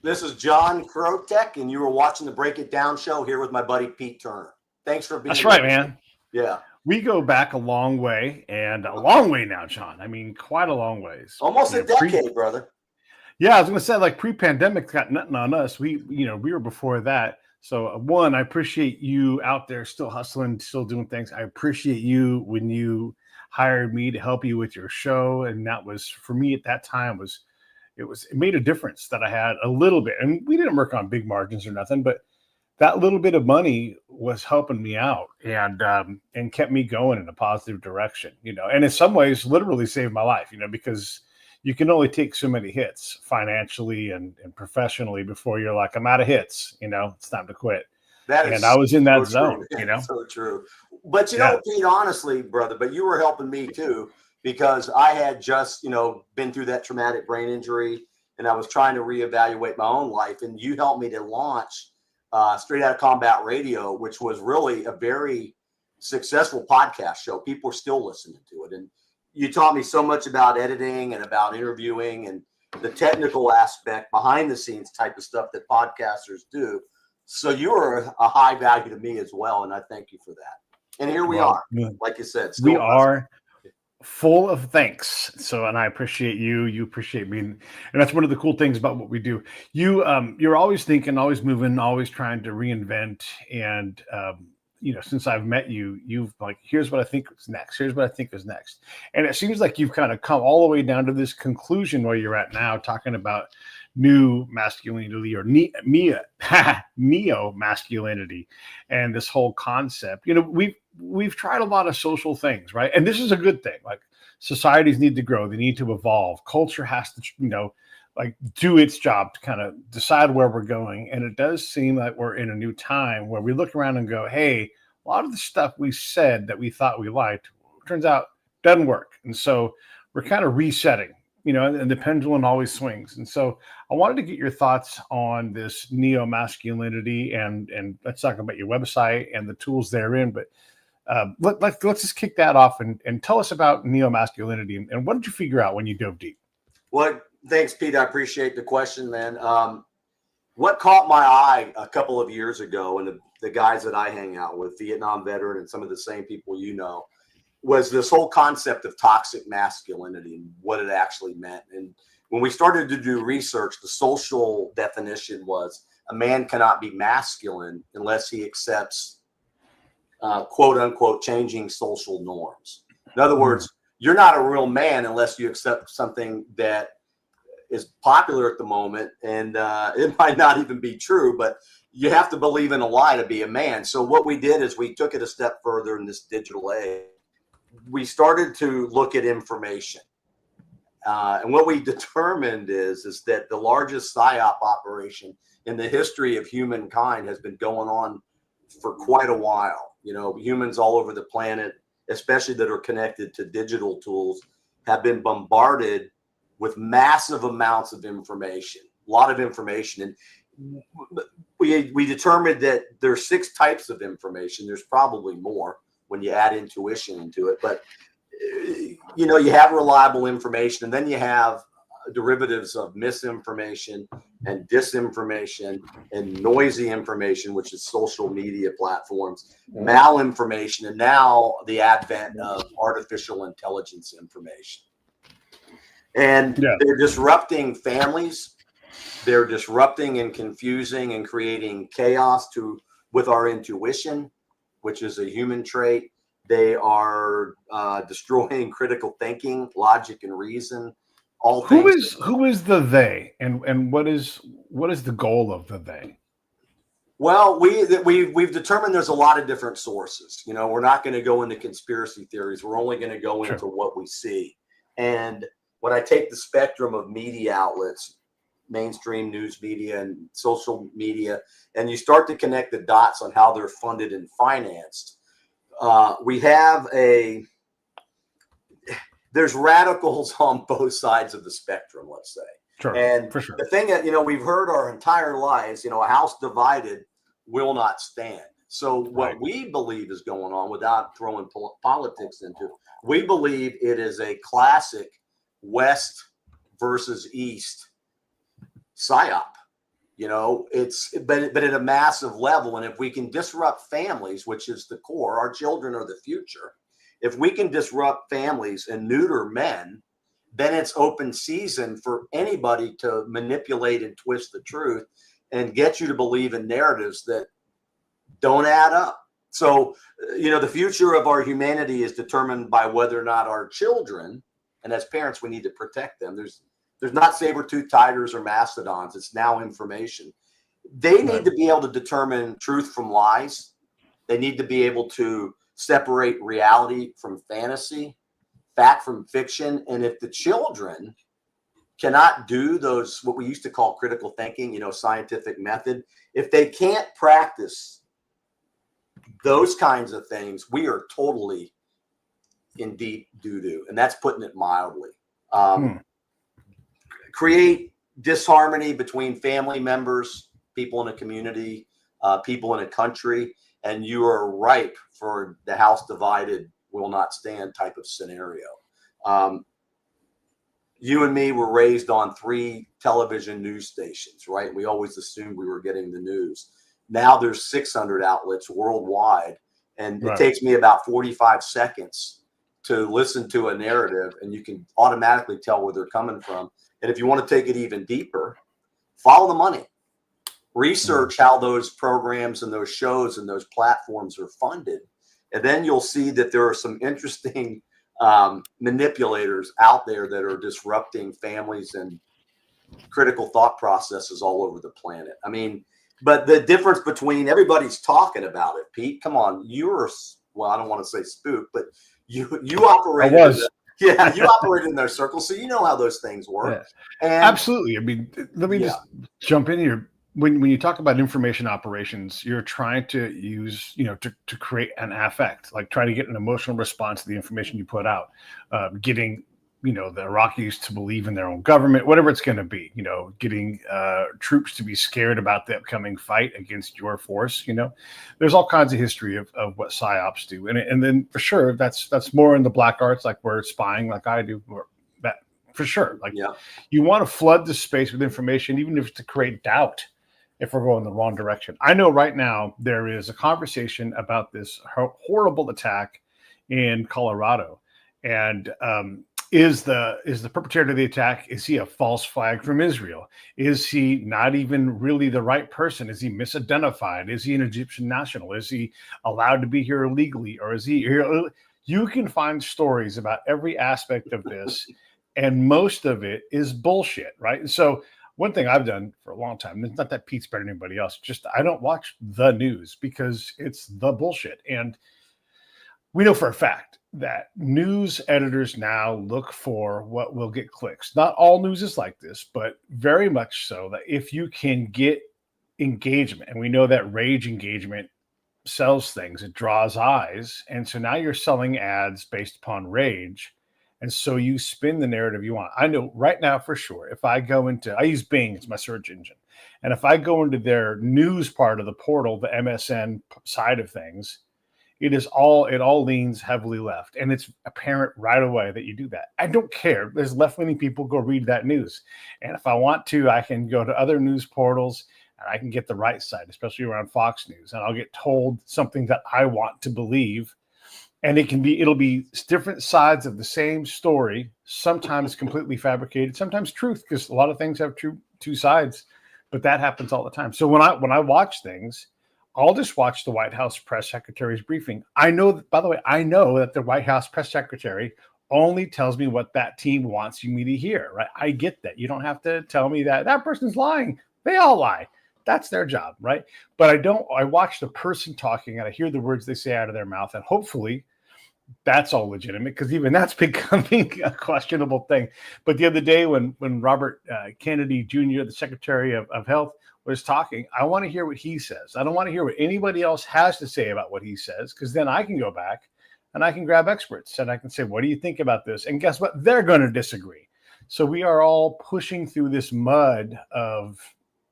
This is John Krotec, and you were watching the Break It Down show here with my buddy Pete Turner. Thanks for being That's with right, us. man. Yeah. We go back a long way, and a long way now, John. I mean, quite a long ways. Almost a decade, brother. Yeah, I was going to say, like pre-pandemic, got nothing on us. We were before that. So, one, I appreciate you out there still hustling, still doing things. I appreciate you when you hired me to help you with your show, and that was for me at that time it made a difference that I had a little bit, and we didn't work on big margins or nothing, but that little bit of money was helping me out and kept me going in a positive direction, and in some ways literally saved my life, because you can only take so many hits financially and professionally before you're like, I'm out of hits, it's time to quit. And I was in that zone, So true. But Pete, honestly, brother, but you were helping me too, because I had just, been through that traumatic brain injury, and I was trying to reevaluate my own life, and you helped me to launch Straight Out of Combat Radio, which was really a very successful podcast show. People are still listening to it. And you taught me so much about editing and about interviewing and the technical aspect behind the scenes type of stuff that podcasters do. So you were a high value to me as well. And I thank you for that. And here we are, like you said. We are full of thanks. So, and I appreciate you. You appreciate me. And that's one of the cool things about what we do. You're always thinking, always moving, always trying to reinvent. And, since I've met you, you've like, here's what I think is next. Here's what I think is next. And it seems like you've kind of come all the way down to this conclusion where you're at now, talking about new masculinity or neo-masculinity and this whole concept. We've tried a lot of social things, right? And this is a good thing. Like, societies need to grow. They need to evolve. Culture has to, do its job to kind of decide where we're going. And it does seem like we're in a new time where we look around and go, hey, a lot of the stuff we said that we thought we liked, turns out doesn't work. And so we're kind of resetting, and the pendulum always swings. And so I wanted to get your thoughts on this neo-masculinity, and let's talk about your website and the tools therein. But let's just kick that off and tell us about neo-masculinity and what did you figure out when you dove deep? Well, thanks, Pete. I appreciate the question, man. What caught my eye a couple of years ago, and the guys that I hang out with, Vietnam veteran and some of the same people was this whole concept of toxic masculinity and what it actually meant. And when we started to do research, the social definition was a man cannot be masculine unless he accepts, quote unquote, changing social norms. In other words, you're not a real man unless you accept something that is popular at the moment. And it might not even be true, but you have to believe in a lie to be a man. So what we did is we took it a step further in this digital age. We started to look at information. And what we determined is that the largest PSYOP operation in the history of humankind has been going on for quite a while. Humans all over the planet, especially that are connected to digital tools, have been bombarded with massive amounts of information, a lot of information. And we determined that there's 6 types of information. There's probably more when you add intuition into it. But, you have reliable information, and then you have derivatives of misinformation and disinformation and noisy information, which is social media platforms, malinformation, and now the advent of artificial intelligence information. And they're disrupting families. They're disrupting and confusing and creating chaos with our intuition, which is a human trait. They are destroying critical thinking, logic, and reason. All things. Who is the they, and what is the goal of the they? Well, we've determined there's a lot of different sources. We're not going to go into conspiracy theories. We're only going to go into what we see. And when I take the spectrum of media outlets, mainstream news media and social media, and you start to connect the dots on how they're funded and financed, we have there's radicals on both sides of the spectrum, let's say. Sure, and for sure. The thing that, we've heard our entire lives, a house divided will not stand. So what we believe is going on, without throwing politics into it, we believe it is a classic West versus East PSYOP. but at a massive level. And if we can disrupt families, which is the core, our children are the future. If we can disrupt families and neuter men, then it's open season for anybody to manipulate and twist the truth and get you to believe in narratives that don't add up. So, the future of our humanity is determined by whether or not our children, and as parents, we need to protect them. There's not saber-toothed tigers or mastodons. It's now information. They need to be able to determine truth from lies. They need to be able to separate reality from fantasy, fact from fiction. And if the children cannot do those, what we used to call critical thinking, scientific method, if they can't practice those kinds of things, we are totally in deep doo-doo. And that's putting it mildly. Create disharmony between family members, people in a community, people in a country, and you are ripe for the house divided will not stand type of scenario. You and me were raised on 3 television news stations, right? We always assumed we were getting the news. Now there's 600 outlets worldwide, and it takes me about 45 seconds to listen to a narrative, and you can automatically tell where they're coming from. And if you want to take it even deeper, follow the money. Research how those programs and those shows and those platforms are funded. And then you'll see that there are some interesting manipulators out there that are disrupting families and critical thought processes all over the planet. I mean, but the difference between everybody's talking about it, Pete, come on, I don't want to say spooked, but you operated. You operated in their circle, so you know how those things work. Yeah. And absolutely. I mean, let me just jump in here. When you talk about information operations, you're trying to use, to create an affect, like trying to get an emotional response to the information you put out, getting, the Iraqis to believe in their own government, whatever it's going to be, getting troops to be scared about the upcoming fight against your force. There's all kinds of history of what psyops do. And then for sure, that's more in the black arts, like where spying, like I do, or that for sure. Like you want to flood the space with information, even if it's to create doubt. If we're going the wrong direction. I know right now there is a conversation about this horrible attack in Colorado. And is the perpetrator of the attack, is he a false flag from Israel? Is he not even really the right person? Is he misidentified? Is he an Egyptian national? Is he allowed to be here illegally? Or is he here? You can find stories about every aspect of this, and most of it is bullshit, right? And so one thing I've done for a long time, it's not that Pete's better than anybody else, just I don't watch the news because it's the bullshit. And we know for a fact that news editors now look for what will get clicks. Not all news is like this, but very much so, that if you can get engagement, and we know that rage engagement sells things, it draws eyes. And so now you're selling ads based upon rage. And so you spin the narrative you want. I know right now for sure, if I use Bing, it's my search engine. And if I go into their news part of the portal, the MSN side of things, it all leans heavily left. And it's apparent right away that you do that. I don't care. There's left-leaning people, go read that news. And if I want to, I can go to other news portals and I can get the right side, especially around Fox News. And I'll get told something that I want to believe. And it'll be different sides of the same story, sometimes completely fabricated, sometimes truth, because a lot of things have two sides, but that happens all the time. So when I watch things, I'll just watch the White House press secretary's briefing. I know that the White House press secretary only tells me what that team wants me to hear, right? I get that. You don't have to tell me that person's lying. They all lie. That's their job, right? But I watch the person talking and I hear the words they say out of their mouth, and hopefully that's all legitimate, because even that's becoming a questionable thing. But the other day when Robert Kennedy Jr., the Secretary of Health, was talking, I want to hear what he says. I don't want to hear what anybody else has to say about what he says, because then I can go back and I can grab experts and I can say, what do you think about this? And guess what? They're going to disagree. So we are all pushing through this mud of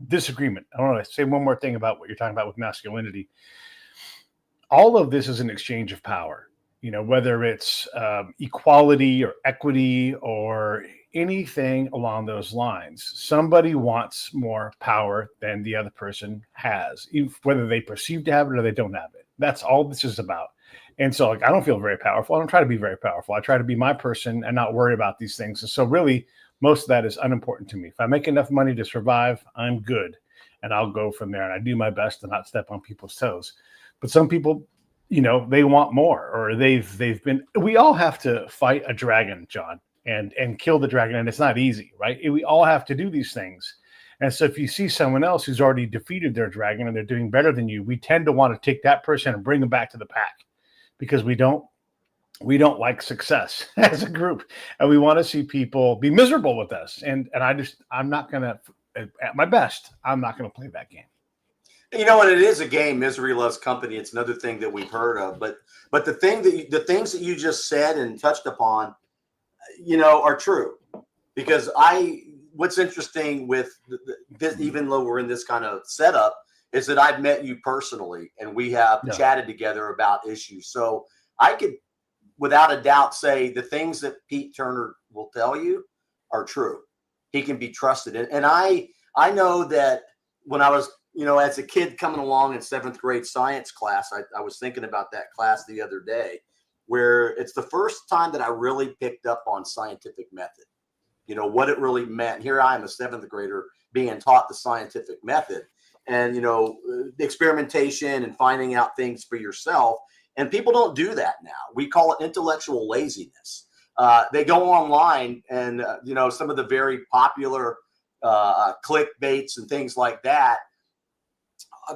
disagreement. I want to say one more thing about what you're talking about with masculinity. All of this is an exchange of power, whether it's equality or equity or anything along those lines. Somebody wants more power than the other person has, whether they perceive to have it or they don't have it. That's all this is about. And so, like, I don't feel very powerful. I don't try to be very powerful. I try to be my person and not worry about these things. And so really, most of that is unimportant to me. If I make enough money to survive, I'm good. And I'll go from there. And I do my best to not step on people's toes. But some people, they want more, or they've been, we all have to fight a dragon, John, and kill the dragon. And it's not easy, right? We all have to do these things. And so if you see someone else who's already defeated their dragon and they're doing better than you, we tend to want to take that person and bring them back to the pack, because we don't like success as a group, and we want to see people be miserable with us. And I'm not going to, at my best, I'm not going to play that game. And it is a game. Misery loves company. It's another thing that we've heard of, but the things that you just said and touched upon, are true, because what's interesting with this, even though we're in this kind of setup, is that I've met you personally and we have chatted together about issues. So I could, without a doubt, say the things that Pete Turner will tell you are true. He can be trusted. And I know that when I was, as a kid coming along in 7th grade science class, I was thinking about that class the other day, where it's the first time that I really picked up on scientific method, what it really meant. Here I am, a 7th grader, being taught the scientific method. And, experimentation and finding out things for yourself. And people don't do that now. We call it intellectual laziness. They go online and, some of the very popular clickbaits and things like that,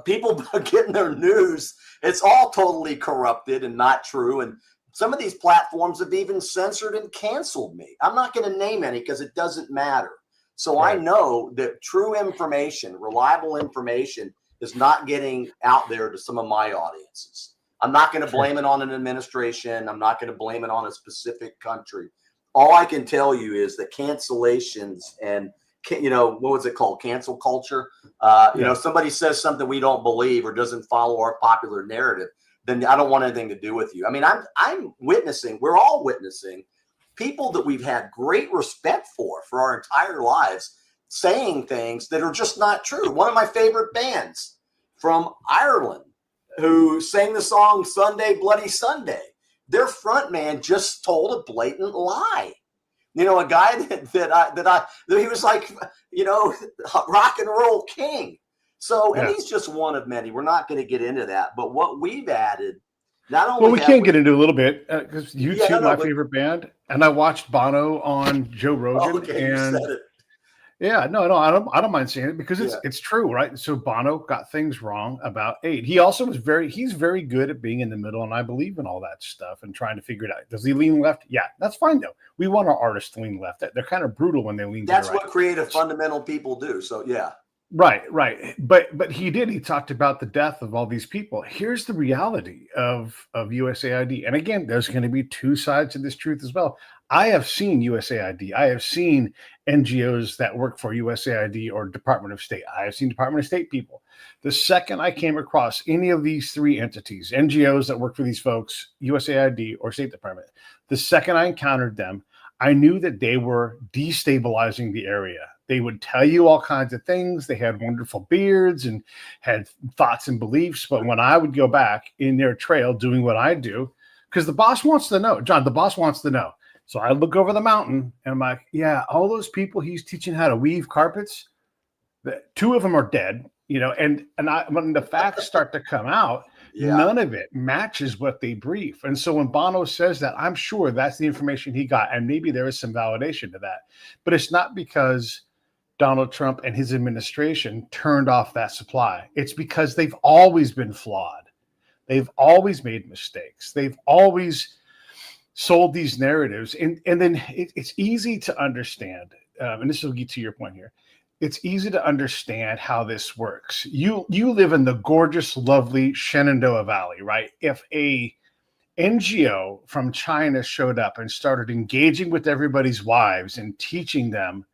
people getting their news, it's all totally corrupted and not true. And some of these platforms have even censored and canceled me. I'm not going to name any because it doesn't matter. So right. I know that true information, reliable information, is not getting out there to some of my audiences. I'm not going to blame it on an administration. I'm not going to blame it on a specific country. All I can tell you is that cancellations and, what was it called? Cancel culture. Somebody says something we don't believe or doesn't follow our popular narrative, then I don't want anything to do with you. I mean, I'm witnessing, we're all witnessing people that we've had great respect for our entire lives saying things that are just not true. One of my favorite bands from Ireland who sang the song Sunday, Bloody Sunday, their front man just told a blatant lie. A guy that he was like, rock and roll king. So, and he's just one of many. We're not going to get into that. But what we've added, not only we can get into a little bit because my favorite band, and I watched Bono on Joe Rogan. Okay, and you said it. Yeah, no, I don't mind saying it because it's true, right? So Bono got things wrong about AIDS. He also he's very good at being in the middle, and I believe in all that stuff and trying to figure it out. Does he lean left? Yeah, that's fine though. We want our artists to lean left. They're kind of brutal when they lean. That's to the right. what creative fundamental people do. So yeah. Right. But he talked about the death of all these people. Here's the reality of USAID. And again, there's going to be two sides to this truth as well. I have seen USAID. I have seen NGOs that work for USAID or Department of State. I have seen Department of State people. The second I came across any of these three entities, NGOs that work for these folks, USAID or State Department, the second I encountered them, I knew that they were destabilizing the area. They would tell you all kinds of things. They had wonderful beards and had thoughts and beliefs. But when I would go back in their trail doing what I do, because the boss wants to know, John, the boss wants to know. So I look over the mountain and I'm like, yeah, all those people he's teaching how to weave carpets, two of them are dead, and when the facts start to come out, none of it matches what they brief. And so when Bono says that, I'm sure that's the information he got. And maybe there is some validation to that, but it's not because Donald Trump and his administration turned off that supply. It's because they've always been flawed. They've always made mistakes. They've always sold these narratives. And then it's easy to understand. And this will get to your point here. It's easy to understand how this works. You live in the gorgeous, lovely Shenandoah Valley, right? If a NGO from China showed up and started engaging with everybody's wives and teaching them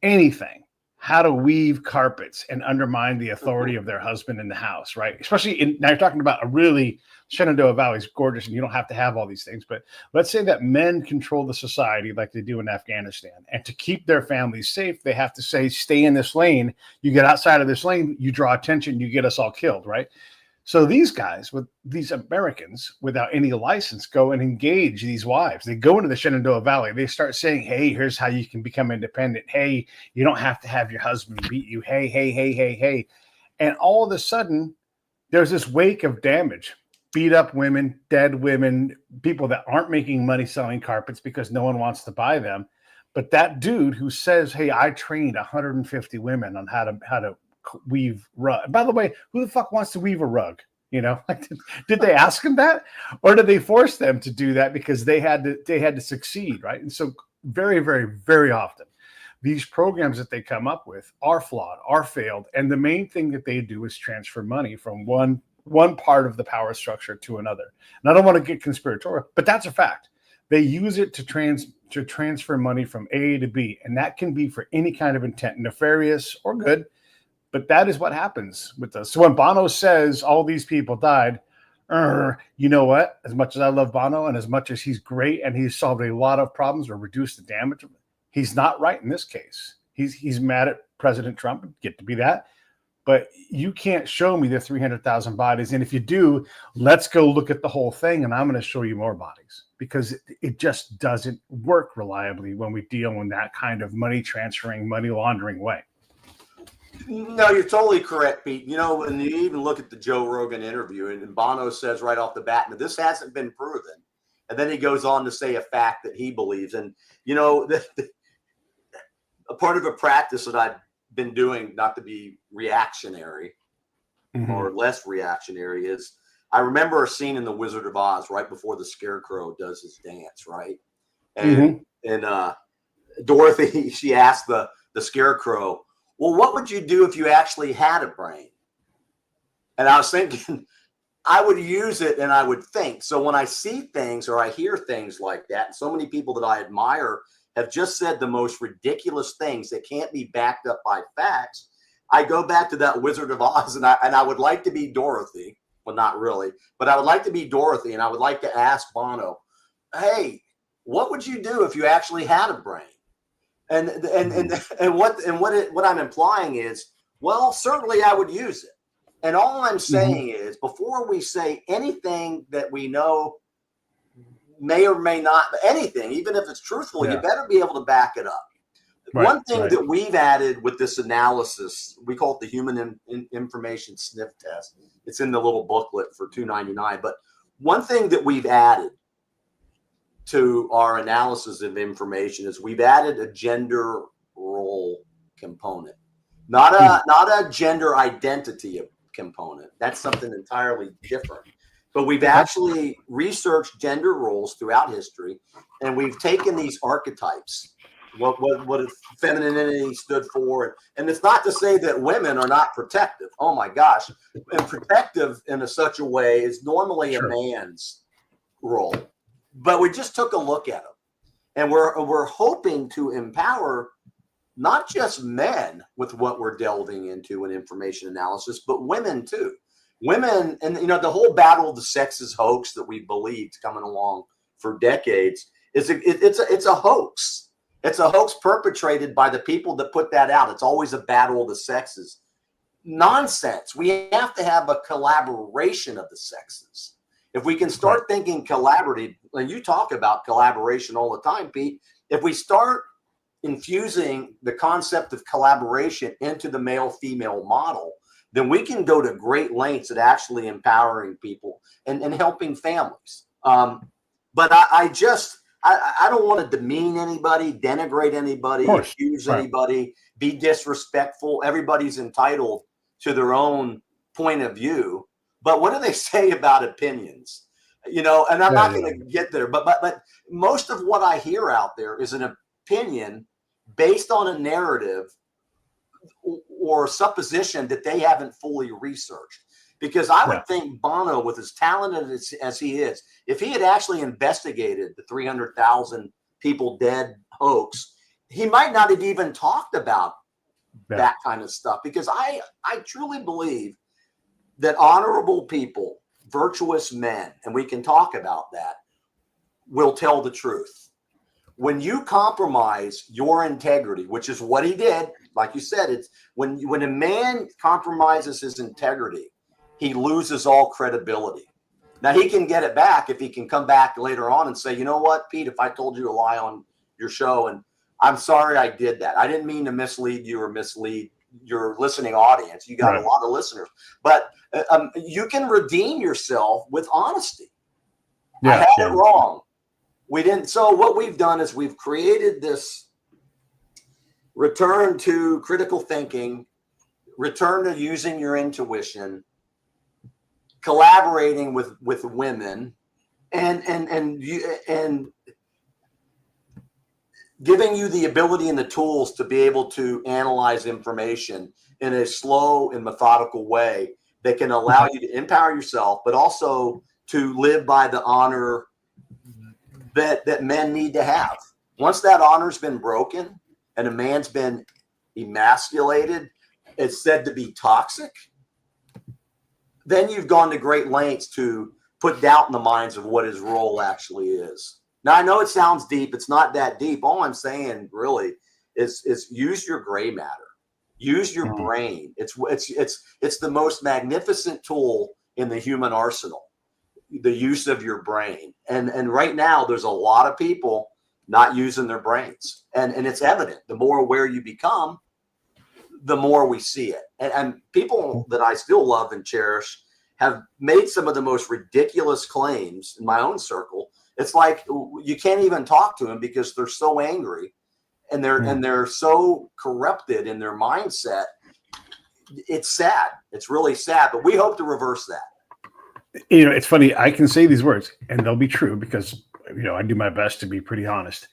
anything, how to weave carpets and undermine the authority of their husband in the house, right? Especially now you're talking about a really Shenandoah Valley is gorgeous and you don't have to have all these things. But let's say that men control the society like they do in Afghanistan. And to keep their families safe, they have to say, stay in this lane. You get outside of this lane, you draw attention, you get us all killed, right? So these guys, with these Americans without any license, go and engage these wives. They go into the Shenandoah Valley. They start saying, hey, here's how you can become independent. Hey, you don't have to have your husband beat you. Hey, hey, hey, hey, hey. And all of a sudden, there's this wake of damage. Beat up women, dead women, people that aren't making money selling carpets because no one wants to buy them. But that dude who says, hey, I trained 150 women on how to weave rug. By the way, who the fuck wants to weave a rug? You know, like, did they ask him that, or did they force them to do that because they had to succeed, right? And so, very, very, very often, these programs that they come up with are flawed, are failed, and the main thing that they do is transfer money from one part of the power structure to another. And I don't want to get conspiratorial, but that's a fact. They use it to transfer money from A to B, and that can be for any kind of intent, nefarious or good. But that is what happens with us. So when Bono says all these people died, you know what? As much as I love Bono and as much as he's great and he's solved a lot of problems or reduced the damage, he's not right in this case. He's mad at President Trump. Get to be that. But you can't show me the 300,000 bodies. And if you do, let's go look at the whole thing and I'm going to show you more bodies, because it just doesn't work reliably when we deal in that kind of money transferring, money laundering way. No, you're totally correct, Pete. You know, when you even look at the Joe Rogan interview, and Bono says right off the bat, "Now, this hasn't been proven." And then he goes on to say a fact that he believes. And, you know, a part of a practice that I've been doing, not to be reactionary or less reactionary, is I remember a scene in The Wizard of Oz right before the Scarecrow does his dance, right? And Dorothy, she asked the Scarecrow, well, what would you do if you actually had a brain? And I was thinking, I would use it and I would think. So when I see things or I hear things like that, and so many people that I admire have just said the most ridiculous things that can't be backed up by facts, I go back to that Wizard of Oz and I would like to be Dorothy. Well, not really, but I would like to be Dorothy, and I would like to ask Bono, hey, what would you do if you actually had a brain? And what I'm implying is, well, certainly I would use it. And all I'm saying is, before we say anything that we know may or may not, anything, even if it's truthful, you better be able to back it up. Right, one thing that we've added with this analysis, we call it the Human Information Sniff Test. It's in the little booklet for $2.99. But one thing that we've added to our analysis of information is we've added a gender role component, not a gender identity component. That's something entirely different. But we've actually researched gender roles throughout history, and we've taken these archetypes, what femininity stood for, and it's not to say that women are not protective. Oh my gosh, and protective in such a way is normally a man's role. But we just took a look at them, and we're hoping to empower not just men with what we're delving into in information analysis, but women too. Women, and you know, the whole battle of the sexes hoax that we believed coming along for decades it's a hoax. It's a hoax perpetrated by the people that put that out. It's always a battle of the sexes. Nonsense. We have to have a collaboration of the sexes. If we can start thinking collaborative, and you talk about collaboration all the time, Pete, if we start infusing the concept of collaboration into the male-female model, then we can go to great lengths at actually empowering people and helping families. But I don't want to demean anybody, denigrate anybody, accuse anybody, be disrespectful. Everybody's entitled to their own point of view. But what do they say about opinions? You know, and I'm not going to get there, but most of what I hear out there is an opinion based on a narrative or supposition that they haven't fully researched. Because I would think Bono, with as talented as he is, if he had actually investigated the 300,000 people dead hoax, he might not have even talked about that kind of stuff, because I truly believe that honorable people, virtuous men, and we can talk about that, will tell the truth. When you compromise your integrity, which is what he did, like you said, it's when a man compromises his integrity, he loses all credibility. Now, he can get it back if he can come back later on and say, you know what, Pete, if I told you a lie on your show, and I'm sorry I did that. I didn't mean to mislead you or mislead your listening audience. You got a lot of listeners, but you can redeem yourself with honesty. I had it wrong. We didn't. So what we've done is we've created this return to critical thinking, return to using your intuition, collaborating with women, and giving you the ability and the tools to be able to analyze information in a slow and methodical way that can allow you to empower yourself, but also to live by the honor that men need to have. Once that honor's been broken and a man's been emasculated, it's said to be toxic, then you've gone to great lengths to put doubt in the minds of what his role actually is. Now, I know it sounds deep. It's not that deep. All I'm saying really is use your gray matter. Use your brain. It's the most magnificent tool in the human arsenal, the use of your brain. And right now, there's a lot of people not using their brains. And it's evident. The more aware you become, the more we see it. And people that I still love and cherish have made some of the most ridiculous claims in my own circle. It's like you can't even talk to them because they're so angry and they're so corrupted in their mindset. It's sad. It's really sad, but we hope to reverse that. You know, it's funny. I can say these words and they'll be true because, you know, I do my best to be pretty honest.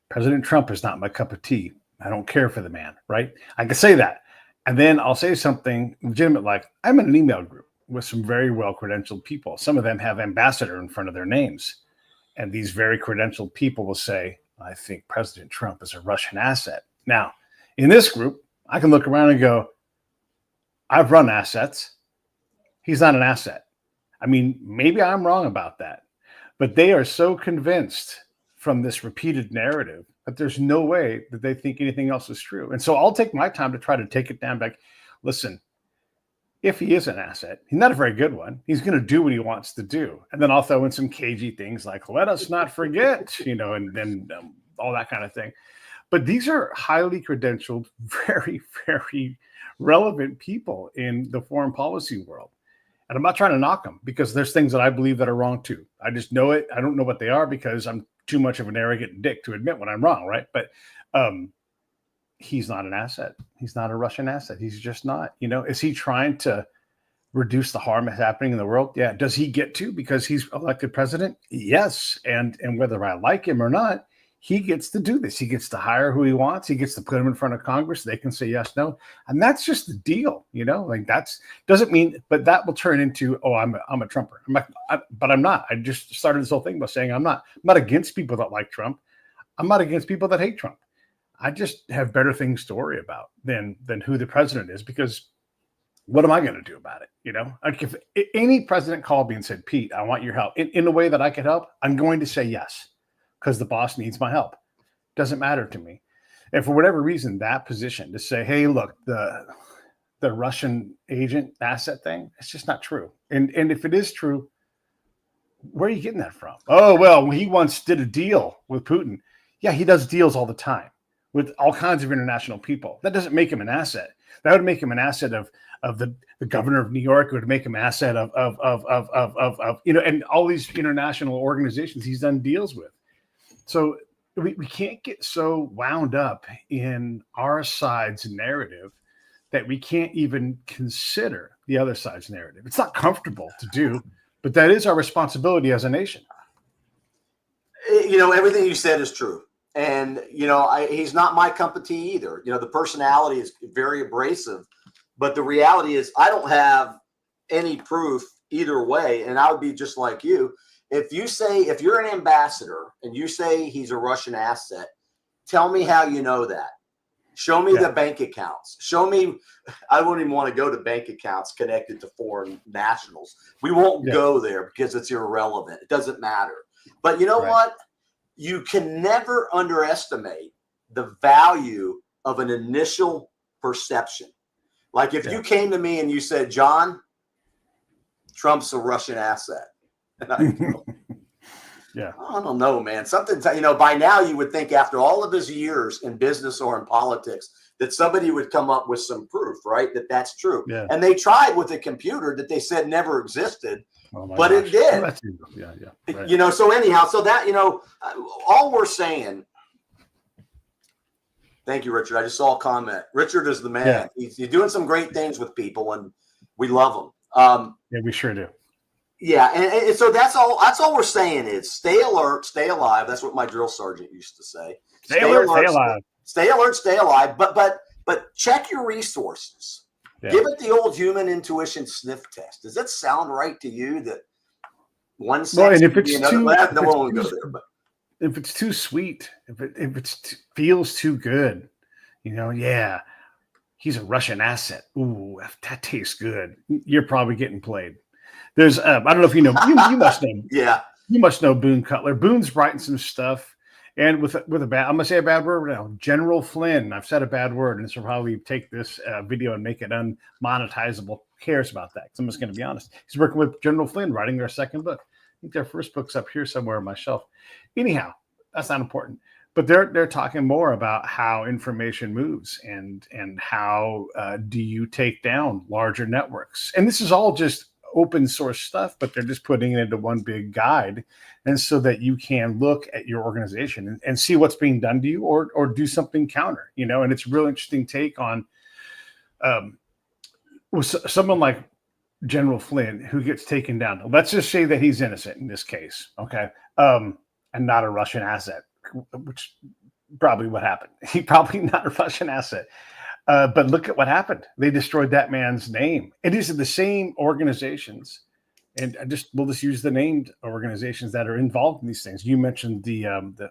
President Trump is not my cup of tea. I don't care for the man, right? I can say that. And then I'll say something legitimate like, I'm in an email group with some very well-credentialed people. Some of them have ambassador in front of their names. And these very credentialed people will say, I think President Trump is a Russian asset. Now, in this group, I can look around and go, I've run assets. He's not an asset. I mean, maybe I'm wrong about that. But they are so convinced from this repeated narrative that there's no way that they think anything else is true. And so I'll take my time to try to take it down back. Listen, if he is an asset, he's not a very good one. He's going to do what he wants to do. And then I'll throw in some cagey things like, let us not forget, you know, and then all that kind of thing. But these are highly credentialed, very, very relevant people in the foreign policy world. And I'm not trying to knock them because there's things that I believe that are wrong too. I just know it. I don't know what they are because I'm too much of an arrogant dick to admit when I'm wrong, right? But he's not an asset. He's not a Russian asset. He's just not. You know, is he trying to reduce the harm that's happening in the world? Yeah. Does he get to because he's elected president? Yes. And whether I like him or not, he gets to do this. He gets to hire who he wants. He gets to put him in front of Congress. They can say yes, no. And that's just the deal, you know, like doesn't mean, but that will turn into, oh, I'm a Trumper. But I'm not. I just started this whole thing by saying I'm not against people that like Trump. I'm not against people that hate Trump. I just have better things to worry about than who the president is, because what am I going to do about it? You know, like if any president called me and said, Pete, I want your help in a way that I could help, I'm going to say yes, because the boss needs my help. Doesn't matter to me. And for whatever reason, that position to say, hey, look, the Russian agent asset thing, it's just not true. And if it is true, where are you getting that from? Oh, well, he once did a deal with Putin. Yeah, he does deals all the time with all kinds of international people. That doesn't make him an asset. That would make him an asset of the governor of New York. It would make him an asset of you know, and all these international organizations he's done deals with. So we can't get so wound up in our side's narrative that we can't even consider the other side's narrative. It's not comfortable to do, but that is our responsibility as a nation. You know, everything you said is true. And, you know, he's not my cup of tea either. You know, the personality is very abrasive, but the reality is I don't have any proof either way. And I would be just like you. If you're an ambassador and you say he's a Russian asset, tell me how you know that. Show me the bank accounts. Show me. I wouldn't even want to go to bank accounts connected to foreign nationals. We won't go there because it's irrelevant. It doesn't matter. But you know what? You can never underestimate the value of an initial perception. Like if you came to me and you said, John, Trump's a Russian asset. And I go, I don't know, man. Something, by now you would think after all of his years in business or in politics that somebody would come up with some proof, right? That that's true. Yeah. And they tried with a computer that they said never existed, but it did. Right. So anyhow, so that, all we're saying, thank you, Richard. I just saw a comment. Richard is the man. Yeah. He's doing some great things with people and we love him. Yeah, we sure do. Yeah, and so that's all we're saying is stay alert, stay alive. That's what my drill sergeant used to say. Stay alert, stay alive. Stay alert, stay alive. But check your resources. Yeah. Give it the old human intuition sniff test. Does that sound right to you? That one sex, and if it's if it's too sweet, if it feels too good, he's a Russian asset. Ooh, that tastes good. You're probably getting played. There's, I don't know if you know, you must know. Yeah. You must know Boone Cutler. Boone's writing some stuff. And with a bad, I'm going to say a bad word now. General Flynn. I've said a bad word. And so probably take this video and make it unmonetizable. Who cares about that? Because I'm just going to be honest. He's working with General Flynn, writing their second book. I think their first book's up here somewhere on my shelf. Anyhow, that's not important. But they're talking more about how information moves and how do you take down larger networks. And this is all just open source stuff, but they're just putting it into one big guide, and so that you can look at your organization and see what's being done to you or do something counter, and it's a real interesting take on someone like General Flynn who gets taken down. Let's just say that he's innocent in this case, okay, and not a Russian asset, which probably what happened. He probably not a Russian asset. But look at what happened. They destroyed that man's name. And these are the same organizations. And we'll just use the named organizations that are involved in these things. You mentioned the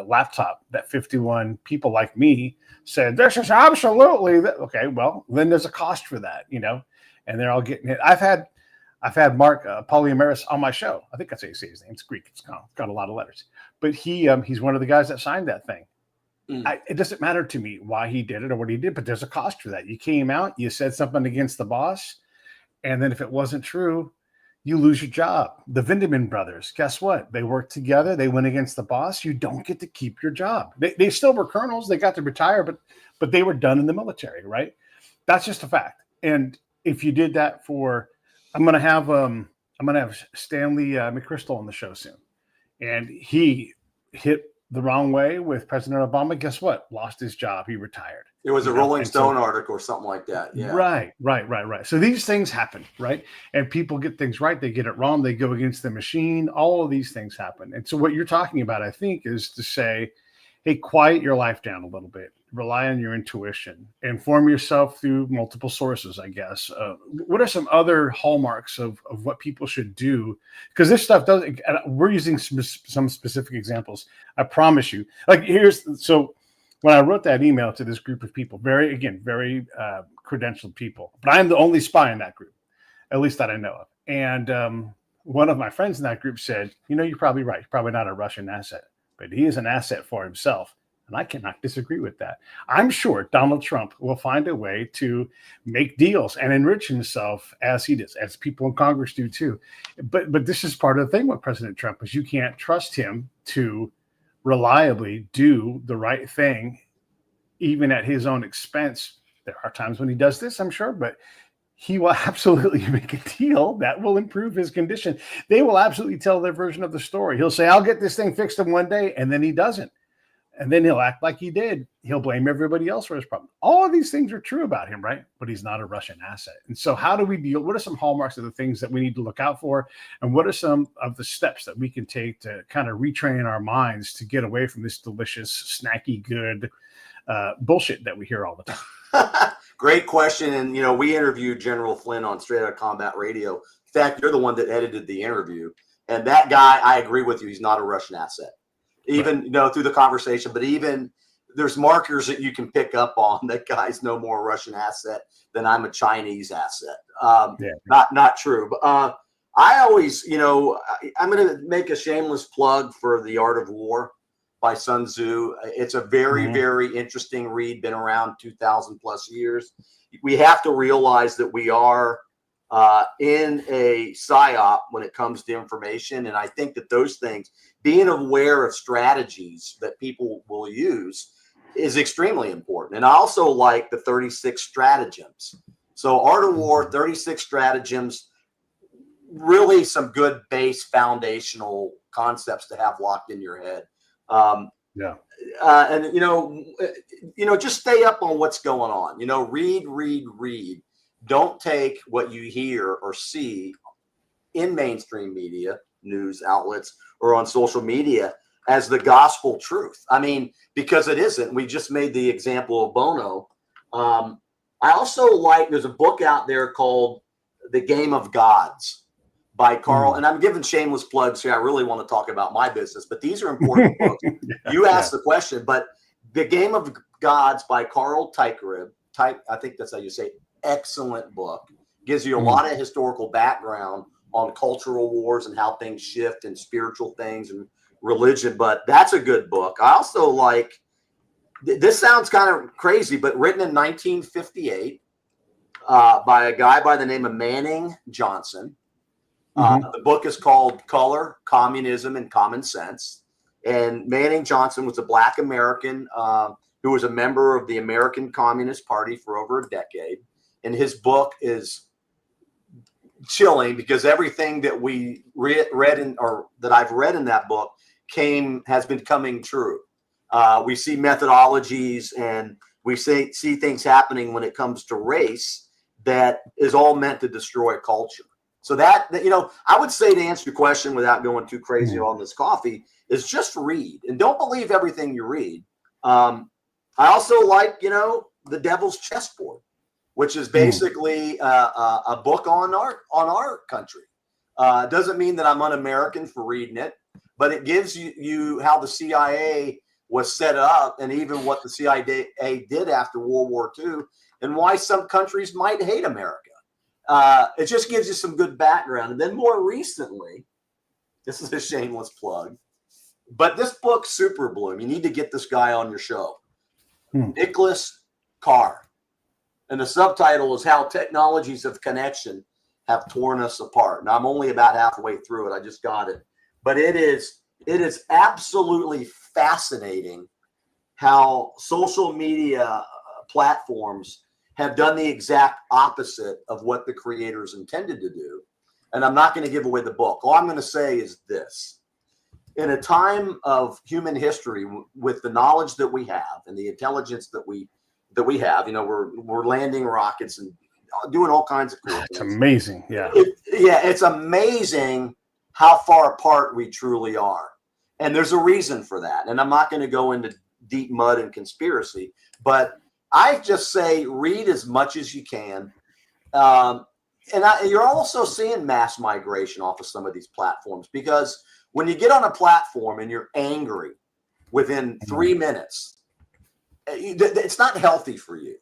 laptop that 51 people like me said, this is absolutely okay. Well, then there's a cost for that, and they're all getting hit. I've had Mark Polymeris on my show. I think that's how you say his name. It's Greek. It's got a lot of letters, but he's one of the guys that signed that thing. It doesn't matter to me why he did it or what he did, but there's a cost for that. You came out, you said something against the boss, and then if it wasn't true, you lose your job. The Vindeman brothers, guess what? They worked together. They went against the boss. You don't get to keep your job. They still were colonels. They got to retire, but they were done in the military, right? That's just a fact. And if you did that I'm gonna have Stanley McChrystal on the show soon, and he hit the wrong way with President Obama. Guess what? Lost his job. He retired. It was a Rolling Stone article or something like that. Yeah. Right. So these things happen, right? And people get things right. They get it wrong. They go against the machine. All of these things happen. And so what you're talking about, I think, is to say, hey, quiet your life down a little bit. Rely on your intuition. Inform yourself through multiple sources, I guess. What are some other hallmarks of what people should do? Because this stuff doesn't, we're using some specific examples. I promise you. So when I wrote that email to this group of people, very credentialed people, but I'm the only spy in that group, at least that I know of. And one of my friends in that group said, you're probably right. He's probably not a Russian asset, but he is an asset for himself. And I cannot disagree with that. I'm sure Donald Trump will find a way to make deals and enrich himself as he does, as people in Congress do too. But this is part of the thing with President Trump is you can't trust him to reliably do the right thing, even at his own expense. There are times when he does this, I'm sure, but he will absolutely make a deal that will improve his condition. They will absolutely tell their version of the story. He'll say, I'll get this thing fixed in one day, and then he doesn't. And then he'll act like he did. He'll blame everybody else for his problem. All of these things are true about him, right? But he's not a Russian asset. And so how do we deal? What are some hallmarks of the things that we need to look out for? And what are some of the steps that we can take to kind of retrain our minds to get away from this delicious, snacky, good bullshit that we hear all the time? Great question. And, we interviewed General Flynn on Straight Outta Combat Radio. In fact, you're the one that edited the interview. And that guy, I agree with you, he's not a Russian asset. Even, through the conversation, but even there's markers that you can pick up on that guy's no more a Russian asset than I'm a Chinese asset. Not true. But I always, I'm going to make a shameless plug for The Art of War by Sun Tzu. It's a very, very interesting read, been around 2,000 plus years. We have to realize that we are in a psyop when it comes to information. And I think that those things, being aware of strategies that people will use, is extremely important. And I also like the 36 stratagems. So Art of War, 36 stratagems, really some good base foundational concepts to have locked in your head. And just stay up on what's going on. Read. Don't take what you hear or see in mainstream media, news outlets, or on social media as the gospel truth. I mean, because it isn't. We just made the example of Bono. I also there's a book out there called The Game of Gods by Carl, and I'm giving shameless plugs here. I really want to talk about my business, but these are important books. You asked the question, but The Game of Gods by Carl Teichrieb, I think that's how you say it. Excellent book. Gives you a lot of historical background on cultural wars and how things shift and spiritual things and religion, but that's a good book. I also this sounds kind of crazy, but written in 1958 by a guy by the name of Manning Johnson. The book is called Color, Communism, and Common Sense. And Manning Johnson was a Black American who was a member of the American Communist Party for over a decade. And his book is chilling because everything that we that I've read in that book has been coming true. We see methodologies and we see things happening when it comes to race that is all meant to destroy culture. So that I would say, to answer your question without going too crazy on this coffee, is just read and don't believe everything you read. I also like, The Devil's Chessboard, which is basically a book on our country. Doesn't mean that I'm un-American for reading it, but it gives you how the CIA was set up and even what the CIA did after World War II and why some countries might hate America. It just gives you some good background. And then more recently, this is a shameless plug, but this book, Super Bloom, you need to get this guy on your show. Nicholas Carr. And the subtitle is How Technologies of Connection Have Torn Us Apart. Now, I'm only about halfway through it. I just got it. But it is absolutely fascinating how social media platforms have done the exact opposite of what the creators intended to do. And I'm not going to give away the book. All I'm going to say is this. In a time of human history, with the knowledge that we have and the intelligence that we have, we're landing rockets and doing all kinds of cool things. It's amazing. Yeah. It's amazing how far apart we truly are. And there's a reason for that. And I'm not going to go into deep mud and conspiracy, but I just say read as much as you can. You're also seeing mass migration off of some of these platforms, because when you get on a platform and you're angry within 3 minutes, it's not healthy for you.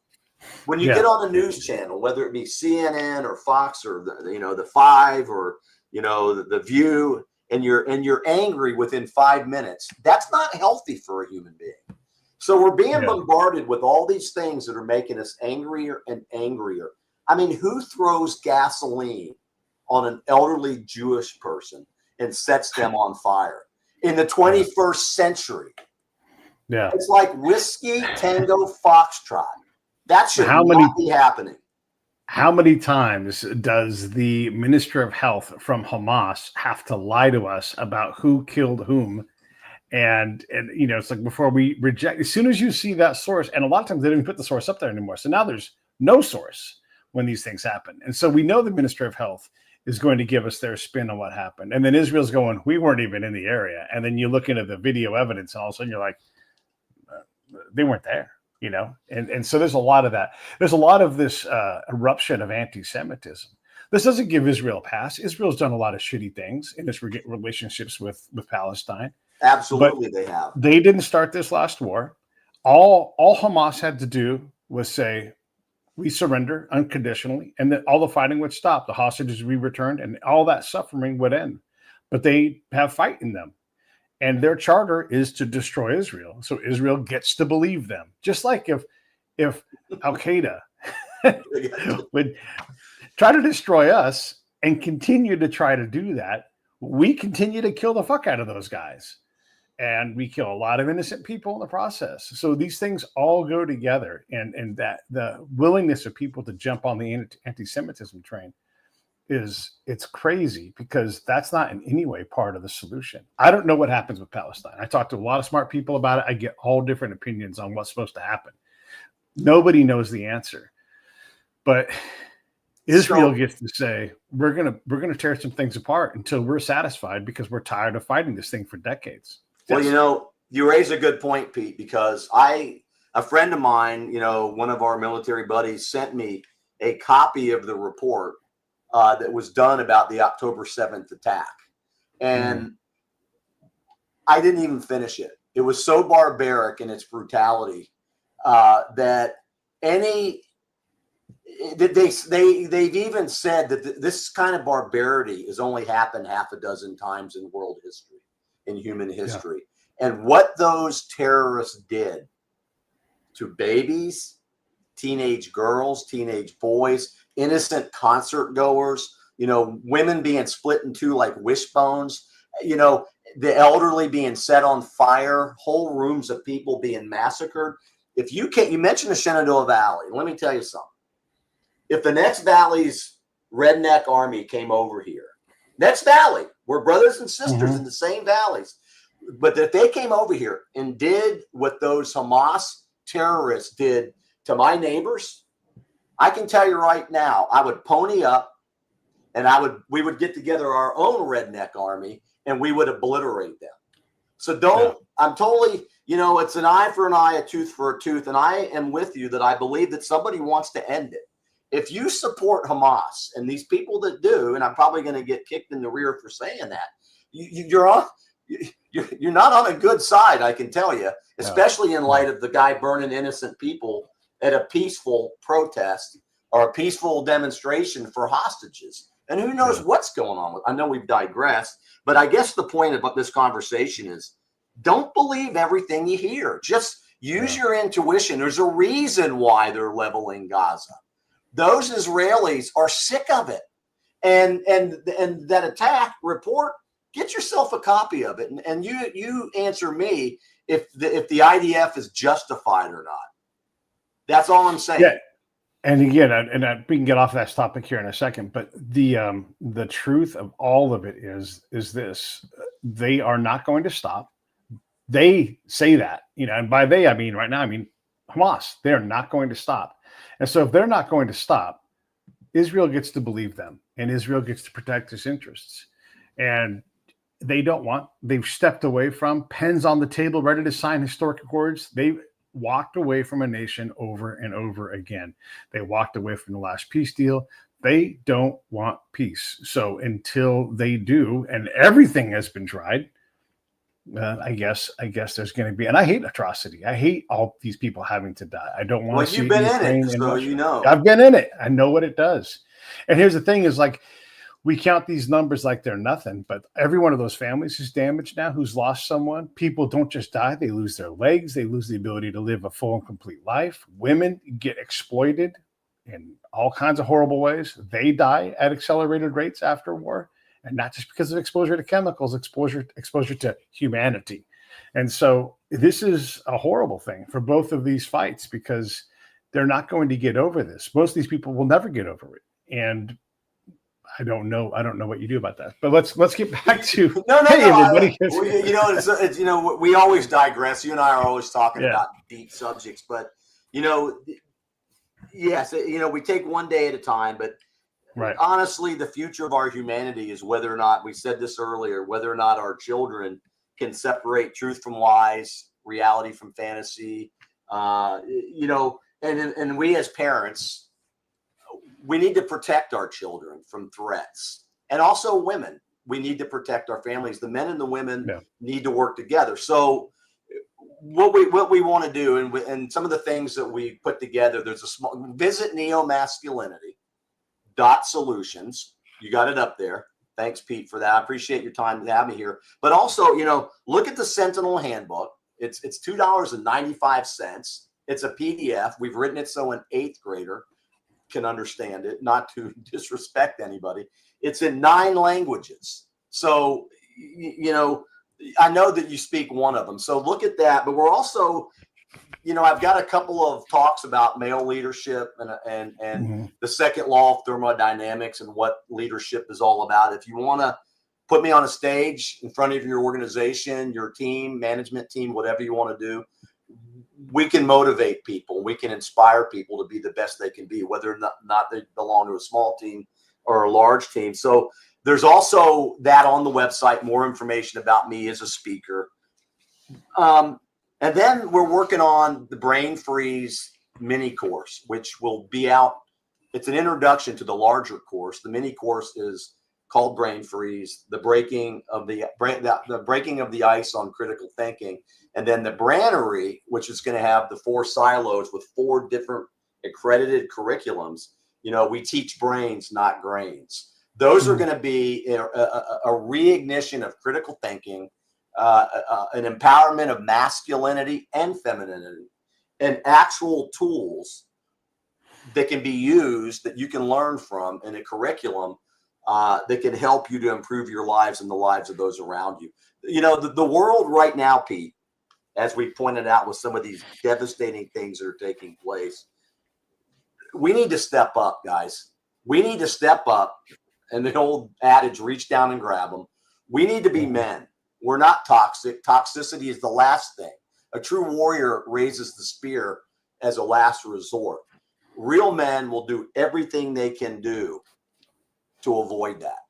When you get on a news channel, whether it be CNN or Fox or the Five or the View, and you're angry within 5 minutes, that's not healthy for a human being. So we're being bombarded with all these things that are making us angrier and angrier. I mean, who throws gasoline on an elderly Jewish person and sets them on fire in the 21st century? Yeah, it's like whiskey, tango, foxtrot. That should not be happening. How many times does the Minister of Health from Hamas have to lie to us about who killed whom? And it's like, before we reject, as soon as you see that source, and a lot of times they don't even put the source up there anymore. So now there's no source when these things happen. And so we know the Minister of Health is going to give us their spin on what happened. And then Israel's going, we weren't even in the area. And then you look into the video evidence and all of a sudden you're like, they weren't there, And so there's a lot of that. There's a lot of this eruption of anti-Semitism. This doesn't give Israel a pass. Israel's done a lot of shitty things in its relationships with Palestine. Absolutely, they have. They didn't start this last war. All Hamas had to do was say, we surrender unconditionally, and then all the fighting would stop. The hostages would be returned, and all that suffering would end. But they have fight in them, and their charter is to destroy Israel. So Israel gets to believe them. Just like if Al Qaeda would try to destroy us and continue to try to do that, we continue to kill the fuck out of those guys. And we kill a lot of innocent people in the process. So these things all go together, and that the willingness of people to jump on the anti-Semitism train it's crazy, because that's not in any way part of the solution. I don't know what happens with Palestine. I talk to a lot of smart people about it. I get all different opinions on what's supposed to happen. Nobody knows the answer, but Israel gets to say, we're gonna tear some things apart until we're satisfied, because we're tired of fighting this thing for decades. Well, you raise a good point, Pete, because a friend of mine, one of our military buddies, sent me a copy of the report that was done about the October 7th attack. And I didn't even finish it. It was so barbaric in its brutality that they've even said that this kind of barbarity has only happened half a dozen times in world history, in human history. Yeah. And what those terrorists did to babies, teenage girls, teenage boys, innocent concert goers, women being split in two like wishbones, the elderly being set on fire, whole rooms of people being massacred. If you mentioned the Shenandoah Valley. Let me tell you something. If the next Valley's redneck army came over here, next Valley, we're brothers and sisters in the same valleys. But if they came over here and did what those Hamas terrorists did to my neighbors, I can tell you right now, I would pony up, and we would get together our own redneck army, and we would obliterate them. So I'm totally, it's an eye for an eye, a tooth for a tooth. And I am with you that I believe that somebody wants to end it. If you support Hamas, and these people that do, and I'm probably going to get kicked in the rear for saying that, you're not on a good side, I can tell you, especially in light of the guy burning innocent people at a peaceful protest or a peaceful demonstration for hostages. And who knows what's going on with. I know we've digressed, but I guess the point about this conversation is, don't believe everything you hear. Just use your intuition. There's a reason why they're leveling Gaza. Those Israelis are sick of it. And that attack report, get yourself a copy of it, and you answer me if the IDF is justified or not. That's all I'm saying. Yeah. And again, we can get off that topic here in a second, but the truth of all of it is this: they are not going to stop. They say that, and by they, I mean right now, I mean Hamas. They are not going to stop. And so if they're not going to stop, Israel gets to believe them, and Israel gets to protect its interests. And they've stepped away from, pens on the table, ready to sign historic accords. They've walked away from a nation over and over again. They walked away from the last peace deal. They don't want peace. So until they do, and everything has been tried, I guess there's going to be, and I hate atrocity. I hate all these people having to die. I don't want to see. Well, you've been in it, so I've been in it. I know what it does. And here's the thing: is like, we count these numbers like they're nothing, but every one of those families who's damaged now, who's lost someone, people don't just die. They lose their legs. They lose the ability to live a full and complete life. Women get exploited in all kinds of horrible ways. They die at accelerated rates after war, and not just because of exposure to chemicals, exposure to humanity. And so this is a horrible thing for both of these fights, because they're not going to get over this. Most of these people will never get over it. And I don't know what you do about that. But let's get back to everybody. It's we always digress. You and I are always talking about deep subjects, but yes, we take one day at a time. But honestly, the future of our humanity is whether or not, we said this earlier, whether or not our children can separate truth from lies, reality from fantasy. And we as parents, we need to protect our children from threats, and also women. We need to protect our families. The men and the women need to work together. So, what we want to do, and some of the things that we put together. There's a small visit NeoMasculinity.solutions. You got it up there. Thanks, Pete, for that. I appreciate your time to have me here. But also, look at the Sentinel handbook. It's $2.95. It's a PDF. We've written it so an 8th grader can understand it, not to disrespect anybody. It's in 9 languages. So, I know that you speak one of them. So look at that. But we're also, I've got a couple of talks about male leadership and the second law of thermodynamics and what leadership is all about. If you want to put me on a stage in front of your organization, your team, management team, whatever you want to do, we can motivate people. We can inspire people to be the best they can be, whether or not they belong to a small team or a large team. So there's also that on the website, more information about me as a speaker. And then we're working on the Brain Freeze mini course, which will be out. It's an introduction to the larger course. The mini course is called Brain Freeze, the breaking of the ice on critical thinking. And then the Brannery, which is going to have the 4 silos with 4 different accredited curriculums. We teach brains, not grains. Those are going to be a reignition of critical thinking, an empowerment of masculinity and femininity, and actual tools that can be used that you can learn from in a curriculum that can help you to improve your lives and the lives of those around you. The world right now, Pete, as we pointed out with some of these devastating things that are taking place, we need to step up, guys. We need to step up. And the old adage, reach down and grab them. We need to be men. We're not toxic. Toxicity is the last thing. A true warrior raises the spear as a last resort. Real men will do everything they can do to avoid that.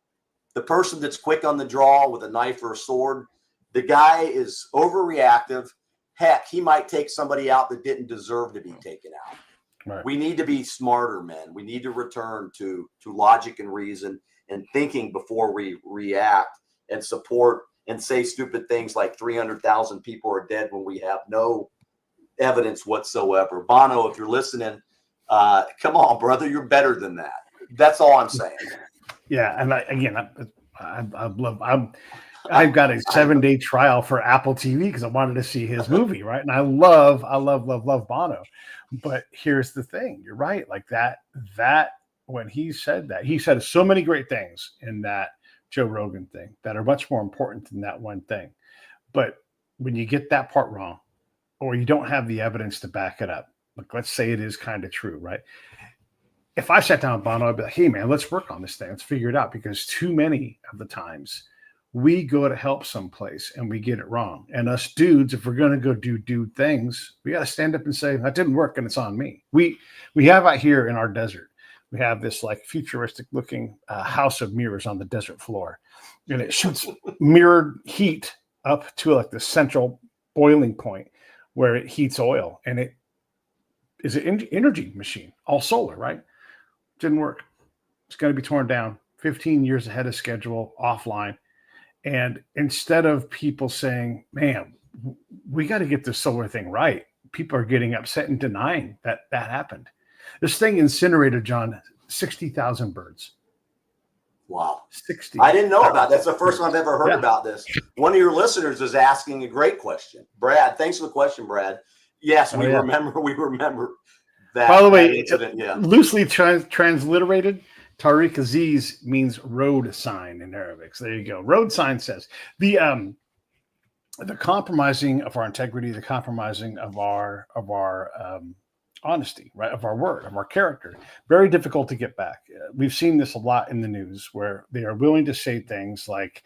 The person that's quick on the draw with a knife or a sword, the guy is overreactive. Heck, he might take somebody out that didn't deserve to be taken out. Right. We need to be smarter men. We need to return to logic and reason and thinking before we react and support and say stupid things like 300,000 people are dead when we have no evidence whatsoever. Bono, if you're listening, come on, brother, you're better than that. That's all I'm saying. Yeah, and I've got a 7-day trial for Apple TV because I wanted to see his movie, right? And I love Bono. But here's the thing. You're right. Like that when he said that, he said so many great things in that Joe Rogan thing that are much more important than that one thing. But when you get that part wrong, or you don't have the evidence to back it up, like let's say it is kind of true, right? If I sat down with Bono, I'd be like, hey man, let's work on this thing. Let's figure it out. Because too many of the times we go to help someplace and we get it wrong. And us dudes, if we're going to go do dude things, we got to stand up and say, that didn't work and it's on me. We have out here in our desert, we have this like futuristic looking house of mirrors on the desert floor. And it shoots mirrored heat up to like the central boiling point where it heats oil. And it is an energy machine, all solar, right? Didn't work. It's going to be torn down 15 years ahead of schedule, offline. And instead of people saying, man, we got to get this solar thing right, people are getting upset and denying that happened. This thing incinerated, John, 60,000 birds. Wow. 60. I didn't know about that. That's the first time I've ever heard about this. One of your listeners is asking a great question. Brad, thanks for the question, Brad. Yes, we remember that. By the way, incident. Yeah. Loosely transliterated, Tariq Aziz means road sign in Arabic. So there you go. Road sign says the compromising of our integrity, the compromising of our honesty, right? Of our word, of our character. Very difficult to get back. We've seen this a lot in the news where they are willing to say things like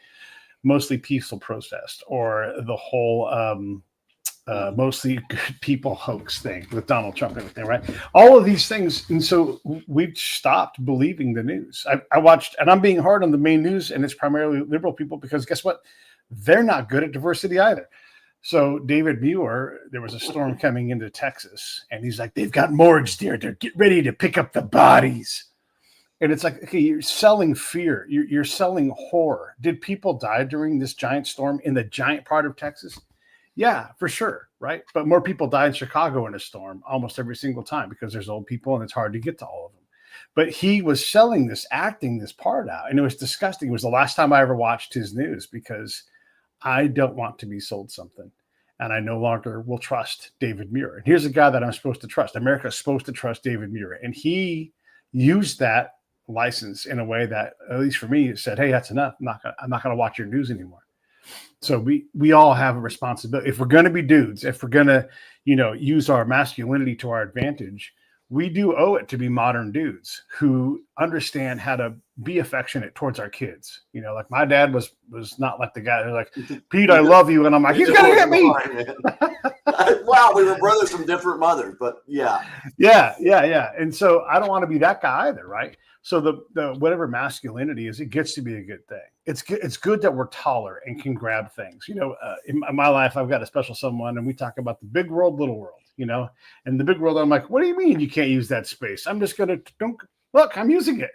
mostly peaceful protest or the whole mostly good people hoax thing with Donald Trump and everything, right? All of these things. And so we've stopped believing the news. I watched, and I'm being hard on the main news, and it's primarily liberal people because guess what? They're not good at diversity either. So David Muir, there was a storm coming into Texas, and he's like, they've got morgues there. They're get ready to pick up the bodies. And it's like, okay, you're selling fear. You're selling horror. Did people die during this giant storm in the giant part of Texas? Yeah, for sure. Right. But more people die in Chicago in a storm almost every single time because there's old people and it's hard to get to all of them. But he was selling this, acting this part out. And it was disgusting. It was the last time I ever watched his news because I don't want to be sold something. And I no longer will trust David Muir. And here's a guy that I'm supposed to trust. America's supposed to trust David Muir. And he used that license in a way that, at least for me, said, hey, that's enough. I'm not gonna watch your news anymore. So we all have a responsibility. If we're going to be dudes, if we're going to, use our masculinity to our advantage, we do owe it to be modern dudes who understand how to be affectionate towards our kids. Like my dad was not like the guy who's like, Pete, I love you. And I'm like, he's going to hit me. Wow, we were brothers from different mothers, but yeah. Yeah. And so I don't want to be that guy either, right? So the whatever masculinity is, it gets to be a good thing. It's good that we're taller and can grab things. In my life, I've got a special someone, and we talk about the big world, little world. And the big world, I'm like, what do you mean you can't use that space? I'm just gonna look, I'm using it.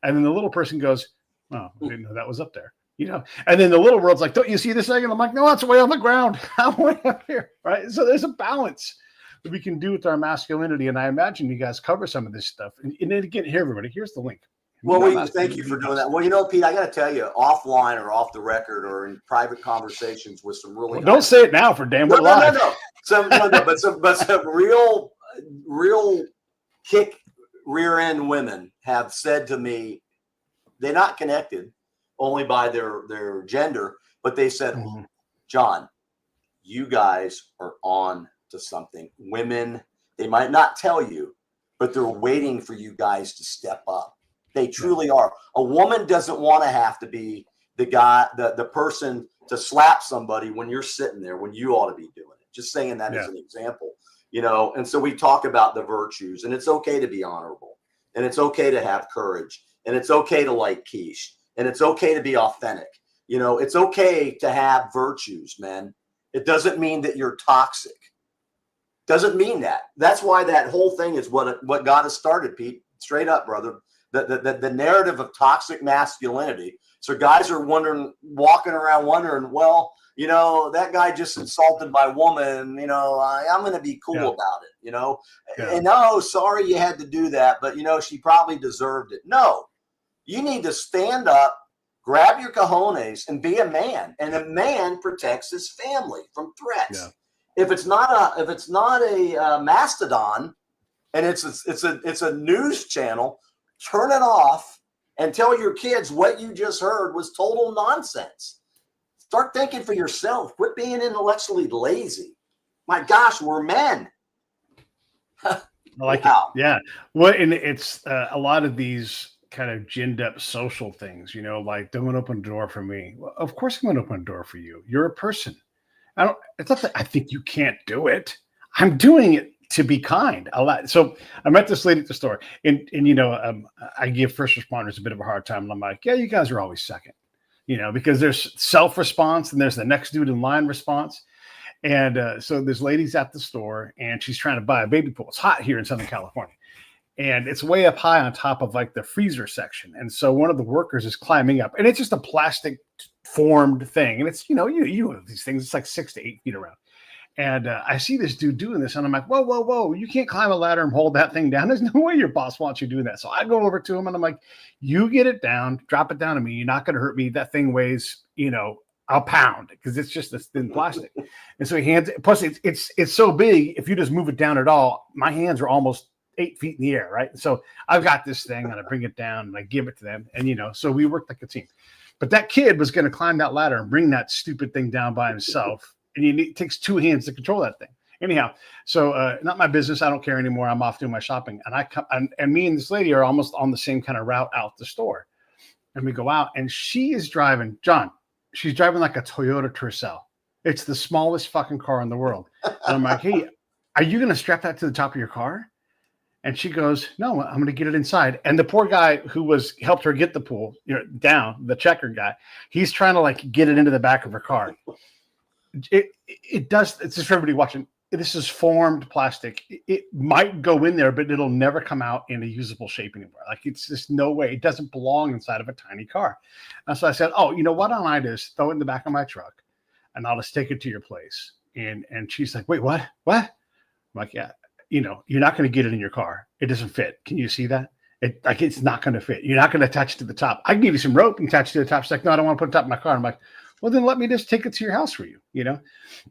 And then the little person goes, oh, I didn't know that was up there. And then the little world's like, don't you see this thing? And I'm like, no, it's way on the ground. I'm way up here, right? So there's a balance that we can do with our masculinity. And I imagine you guys cover some of this stuff. And then again, here, everybody, here's the link. Well, thank you for doing that. Well, Pete, I got to tell you, offline or off the record or in private conversations with some really don't say it now for damn well live. No. But some real kick rear end women have said to me, they're not connected only by their gender, but they said, John, you guys are on to something. Women, they might not tell you, but they're waiting for you guys to step up. They truly are. A woman doesn't want to have to be the guy, the person to slap somebody when you're sitting there when you ought to be doing it. Just saying that as an example, and so we talk about the virtues, and it's okay to be honorable, and it's okay to have courage, and it's okay to like quiche, and it's okay to be authentic. It's okay to have virtues, man. It doesn't mean that you're toxic. Doesn't mean that. That's why that whole thing is what got us started, Pete. Straight up, brother. The narrative of toxic masculinity. So guys are walking around wondering, well, that guy just insulted my woman. I'm going to be cool about it. And no, sorry you had to do that, but she probably deserved it. No, you need to stand up, grab your cojones, and be a man. And a man protects his family from threats. Yeah. If it's not a mastodon, and it's a news channel, turn it off and tell your kids what you just heard was total nonsense. Start thinking for yourself. Quit being intellectually lazy. My gosh, we're men. I like it. Yeah. Well, and it's a lot of these kind of ginned up social things, like don't open a door for me. Well, of course I'm going to open a door for you. You're a person. It's not that I think you can't do it. I'm doing it to be kind a lot. So I met this lady at the store, and I give first responders a bit of a hard time. And I'm like, yeah, you guys are always second, because there's self-response and there's the next dude in line response. And so this lady's at the store and she's trying to buy a baby pool. It's hot here in Southern California. And it's way up high on top of like the freezer section. And so one of the workers is climbing up, and it's just a plastic formed thing. And it's, you know these things, it's like 6 to 8 feet around. And I see this dude doing this, and I'm like, whoa, you can't climb a ladder and hold that thing down. There's no way your boss wants you doing that. So I go over to him, and I'm like, you get it down, drop it down to me. You're not going to hurt me. That thing weighs, a pound, because it's just this thin plastic. And so he hands it. Plus, it's so big, if you just move it down at all, my hands are almost 8 feet in the air, right? So I've got this thing, and I bring it down, and I give it to them. And, so we work like a team. But that kid was going to climb that ladder and bring that stupid thing down by himself. And it takes 2 hands to control that thing. Anyhow, so not my business. I don't care anymore. I'm off doing my shopping. And I come, and me and this lady are almost on the same kind of route out the store. And we go out, and she is driving, John, she's driving like a Toyota Tercel. It's the smallest fucking car in the world. And I'm like, hey, are you going to strap that to the top of your car? And she goes, no, I'm going to get it inside. And the poor guy who helped her get the pool, down, the checker guy, he's trying to like get it into the back of her car. It does. It's just for everybody watching. This is formed plastic. It might go in there, but it'll never come out in a usable shape anymore. Like, it's just no way. It doesn't belong inside of a tiny car. And so I said, why don't I just throw it in the back of my truck, and I'll just take it to your place. And she's like, wait, what? I'm like, yeah, you're not going to get it in your car. It doesn't fit. Can you see that? It's not going to fit. You're not going to attach it to the top. I can give you some rope and attach it to the top. She's like, no, I don't want to put it on top of my car. I'm like, well, then let me just take it to your house for you,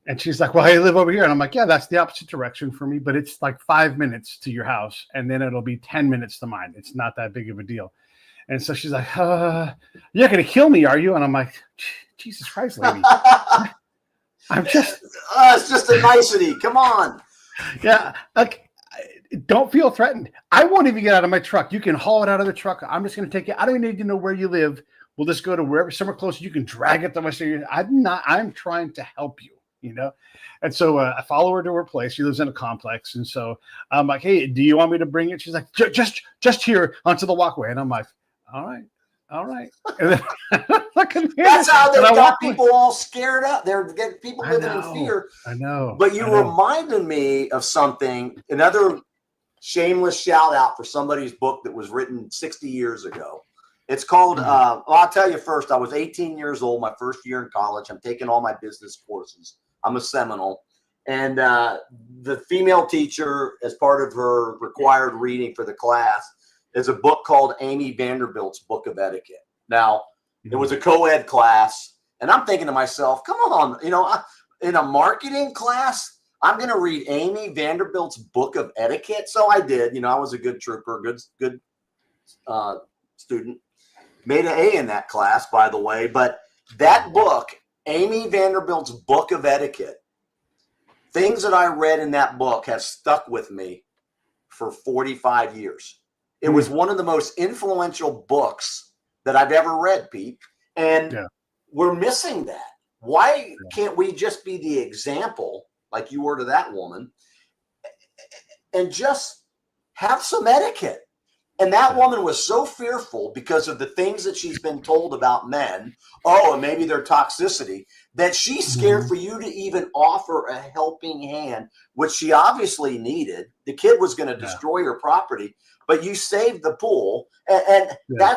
And she's like, well, I live over here. And I'm like, yeah, that's the opposite direction for me, but it's like 5 minutes to your house. And then it'll be 10 minutes to mine. It's not that big of a deal. And so she's like, you're not going to kill me, are you? And I'm like, Jesus Christ, lady. I'm just. It's just a nicety. Come on. Yeah. Like, don't feel threatened. I won't even get out of my truck. You can haul it out of the truck. I'm just going to take it. I don't need to know where you live. We'll just go to wherever, somewhere close. You can drag it to my city. I'm trying to help you, And so I follow her to her place. She lives in a complex. And so I'm like, hey, do you want me to bring it? She's like, just here onto the walkway. And I'm like, all right. And then, that's how they got people all scared up. They're getting people living in fear. I know. But you reminded me of something, another shameless shout out for somebody's book that was written 60 years ago. It's called, I'll tell you first, I was 18 years old, my first year in college. I'm taking all my business courses. I'm a Seminole. And the female teacher, as part of her required reading for the class, is a book called Amy Vanderbilt's Book of Etiquette. Now, it was a co-ed class, and I'm thinking to myself, come on, in a marketing class, I'm going to read Amy Vanderbilt's Book of Etiquette. So I did. I was a good trooper, good student. Made an A in that class, by the way. But that book, Amy Vanderbilt's Book of Etiquette, things that I read in that book have stuck with me for 45 years. It was one of the most influential books that I've ever read, Pete. And we're missing that. Why can't we just be the example, like you were to that woman, and just have some etiquette? And that woman was so fearful because of the things that she's been told about men, and maybe their toxicity, that she's scared for you to even offer a helping hand, which she obviously needed. The kid was going to destroy her property, but you saved the pool. And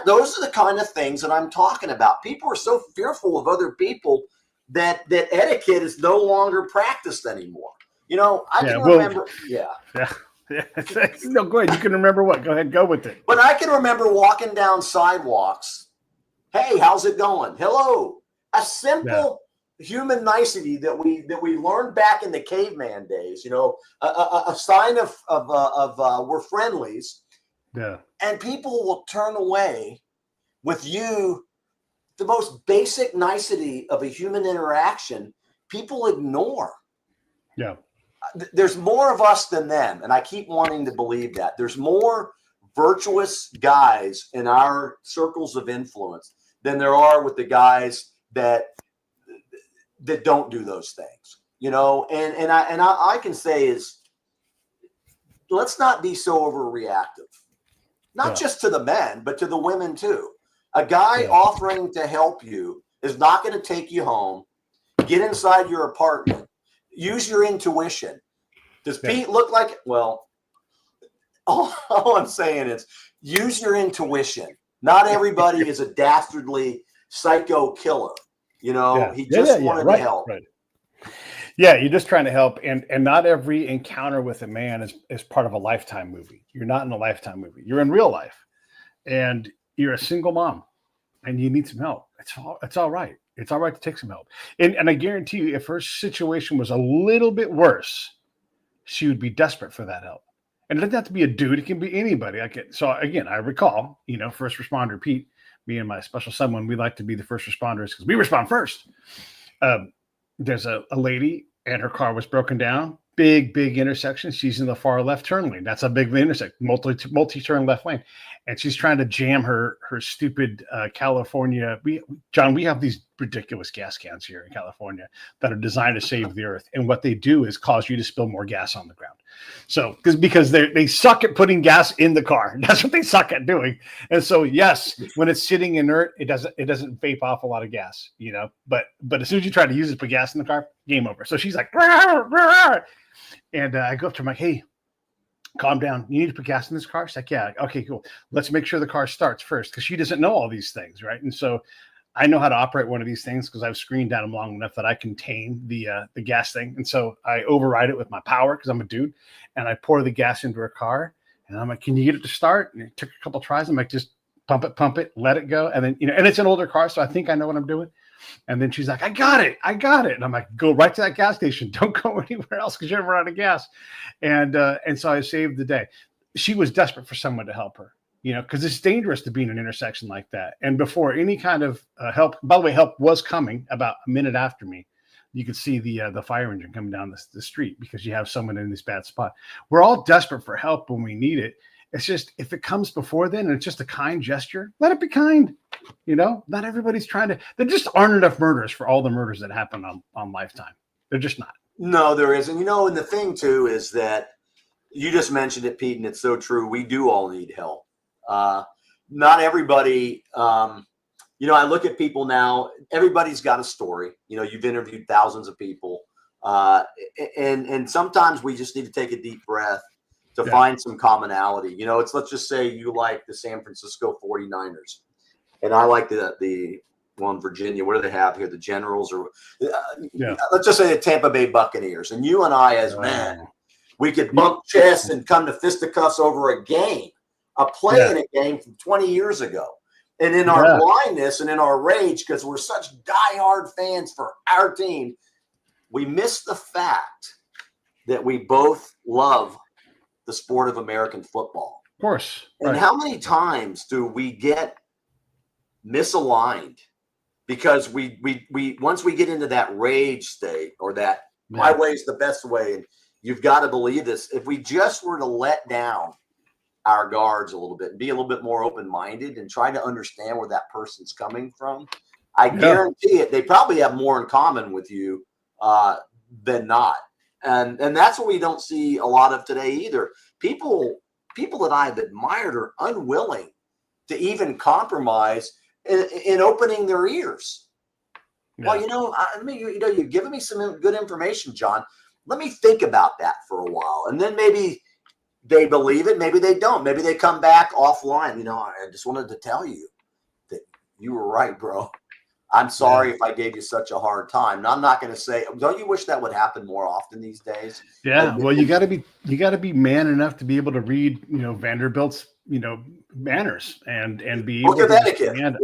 those are the kind of things that I'm talking about. People are so fearful of other people that etiquette is no longer practiced anymore. I can remember. Yeah. No, go ahead. You can remember what? Go ahead. Go with it. But I can remember walking down sidewalks. Hey, how's it going? Hello. A simple human nicety that we learned back in the caveman days. A sign of we're friendlies. Yeah. And people will turn away with you. The most basic nicety of a human interaction, people ignore. Yeah. There's more of us than them. And I keep wanting to believe that. There's more virtuous guys in our circles of influence than there are with the guys that don't do those things. And I can say is, let's not be so overreactive. Not just to the men, but to the women too. A guy offering to help you is not going to take you home, get inside your apartment, use your intuition. Does Pete look like it? Well, all I'm saying is use your intuition. Not everybody is a dastardly psycho killer. He just wanted to help. Right. Yeah, you're just trying to help. And not every encounter with a man is part of a Lifetime movie. You're not in a Lifetime movie. You're in real life. And you're a single mom and you need some help. It's all right. It's all right to take some help. And I guarantee you, if her situation was a little bit worse, she would be desperate for that help. And it doesn't have to be a dude. It can be anybody. So again, I recall, first responder Pete, me and my special someone, we like to be the first responders because we respond first. There's a lady and her car was broken down. Big intersection. She's in the far left turn lane. That's a big intersection, multi-turn left lane. And she's trying to jam her stupid California. We have these ridiculous gas cans here in California that are designed to save the earth. And what they do is cause you to spill more gas on the ground. So because they suck at putting gas in the car. That's what they suck at doing. And so, yes, when it's sitting inert, it doesn't vape off a lot of gas, but as soon as you try to use it to put gas in the car, game over. So she's like, "Rawr, rawr." And I go up to her, I'm like, hey, calm down. You need to put gas in this car? She's like, yeah. Okay, cool. Let's make sure the car starts first because she doesn't know all these things, right? And so I know how to operate one of these things because I've screened at them long enough that I can tame the gas thing. And so I override it with my power because I'm a dude, and I pour the gas into her car. And I'm like, can you get it to start? And it took a couple of tries. I'm like, just pump it, let it go. And then, and it's an older car, so I think I know what I'm doing. And then she's like, I got it. And I'm like, go right to that gas station. Don't go anywhere else because you're never out of gas. And so I saved the day. She was desperate for someone to help her, because it's dangerous to be in an intersection like that. And before any kind of help, by the way, help was coming about a minute after me. You could see the fire engine coming down the street because you have someone in this bad spot. We're all desperate for help when we need it. It's just, if it comes before then and it's just a kind gesture, let it be kind. Not everybody's there just aren't enough murders for all the murders that happen on Lifetime. They're just not. No, there isn't. And the thing too is that you just mentioned it, Pete, and it's so true. We do all need help. Not everybody, I look at people now, everybody's got a story. You've interviewed thousands of people. And sometimes we just need to take a deep breath to find some commonality. Let's just say you like the San Francisco 49ers. And I like the one Virginia. What do they have here? The Generals, or let's just say the Tampa Bay Buccaneers. And you and I, as men, we could bump chests and come to fisticuffs over a play in a game from 20 years ago. And in our blindness and in our rage, because we're such diehard fans for our team, we miss the fact that we both love the sport of American football. Of course. And how many times do we get misaligned because we once we get into that rage state, or that my way is the best way, and you've got to believe this, if we just were to let down our guards a little bit and be a little bit more open-minded and try to understand where that person's coming from, I guarantee it, they probably have more in common with you than not. And that's what we don't see a lot of today either. People that I've admired are unwilling to even compromise in opening their ears. Well, you're giving me some good information, John. Let me think about that for a while. And then maybe they believe it, maybe they don't. Maybe they come back offline. I just wanted to tell you that you were right, bro. I'm sorry if I gave you such a hard time. And I'm not going to say, don't you wish that would happen more often these days? Yeah. Well, you got to be man enough to be able to read, Vanderbilt's, manners and be able to understand.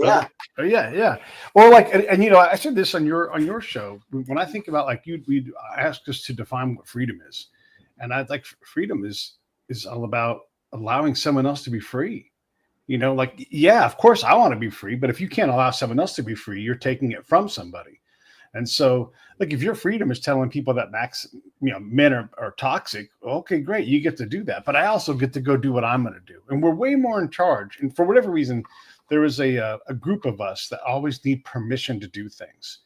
Yeah. Well, I said this on your show, when I think about we asked us to define what freedom is. And I'd like, freedom is all about allowing someone else to be free. Of course I want to be free, but if you can't allow someone else to be free, you're taking it from somebody. And so, if your freedom is telling people that men are toxic, okay, great, you get to do that. But I also get to go do what I'm going to do. And we're way more in charge. And for whatever reason, there is a group of us that always need permission to do things.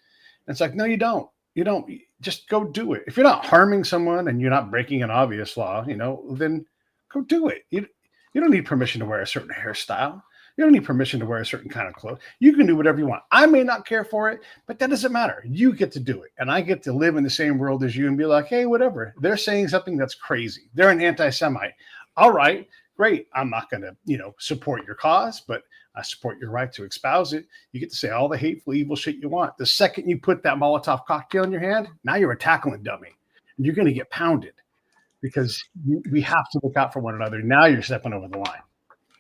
And it's like, no, you don't. You don't. Just go do it. If you're not harming someone and you're not breaking an obvious law, then go do it. You don't need permission to wear a certain hairstyle. You don't need permission to wear a certain kind of clothes. You can do whatever you want. I may not care for it, but that doesn't matter. You get to do it. And I get to live in the same world as you and be like, hey, whatever. They're saying something that's crazy. They're an anti-Semite. All right, great. I'm not going to, support your cause, but I support your right to espouse it. You get to say all the hateful, evil shit you want. The second you put that Molotov cocktail in your hand, now you're a tackling dummy. And you're going to get pounded. Because we have to look out for one another. Now you're stepping over the line.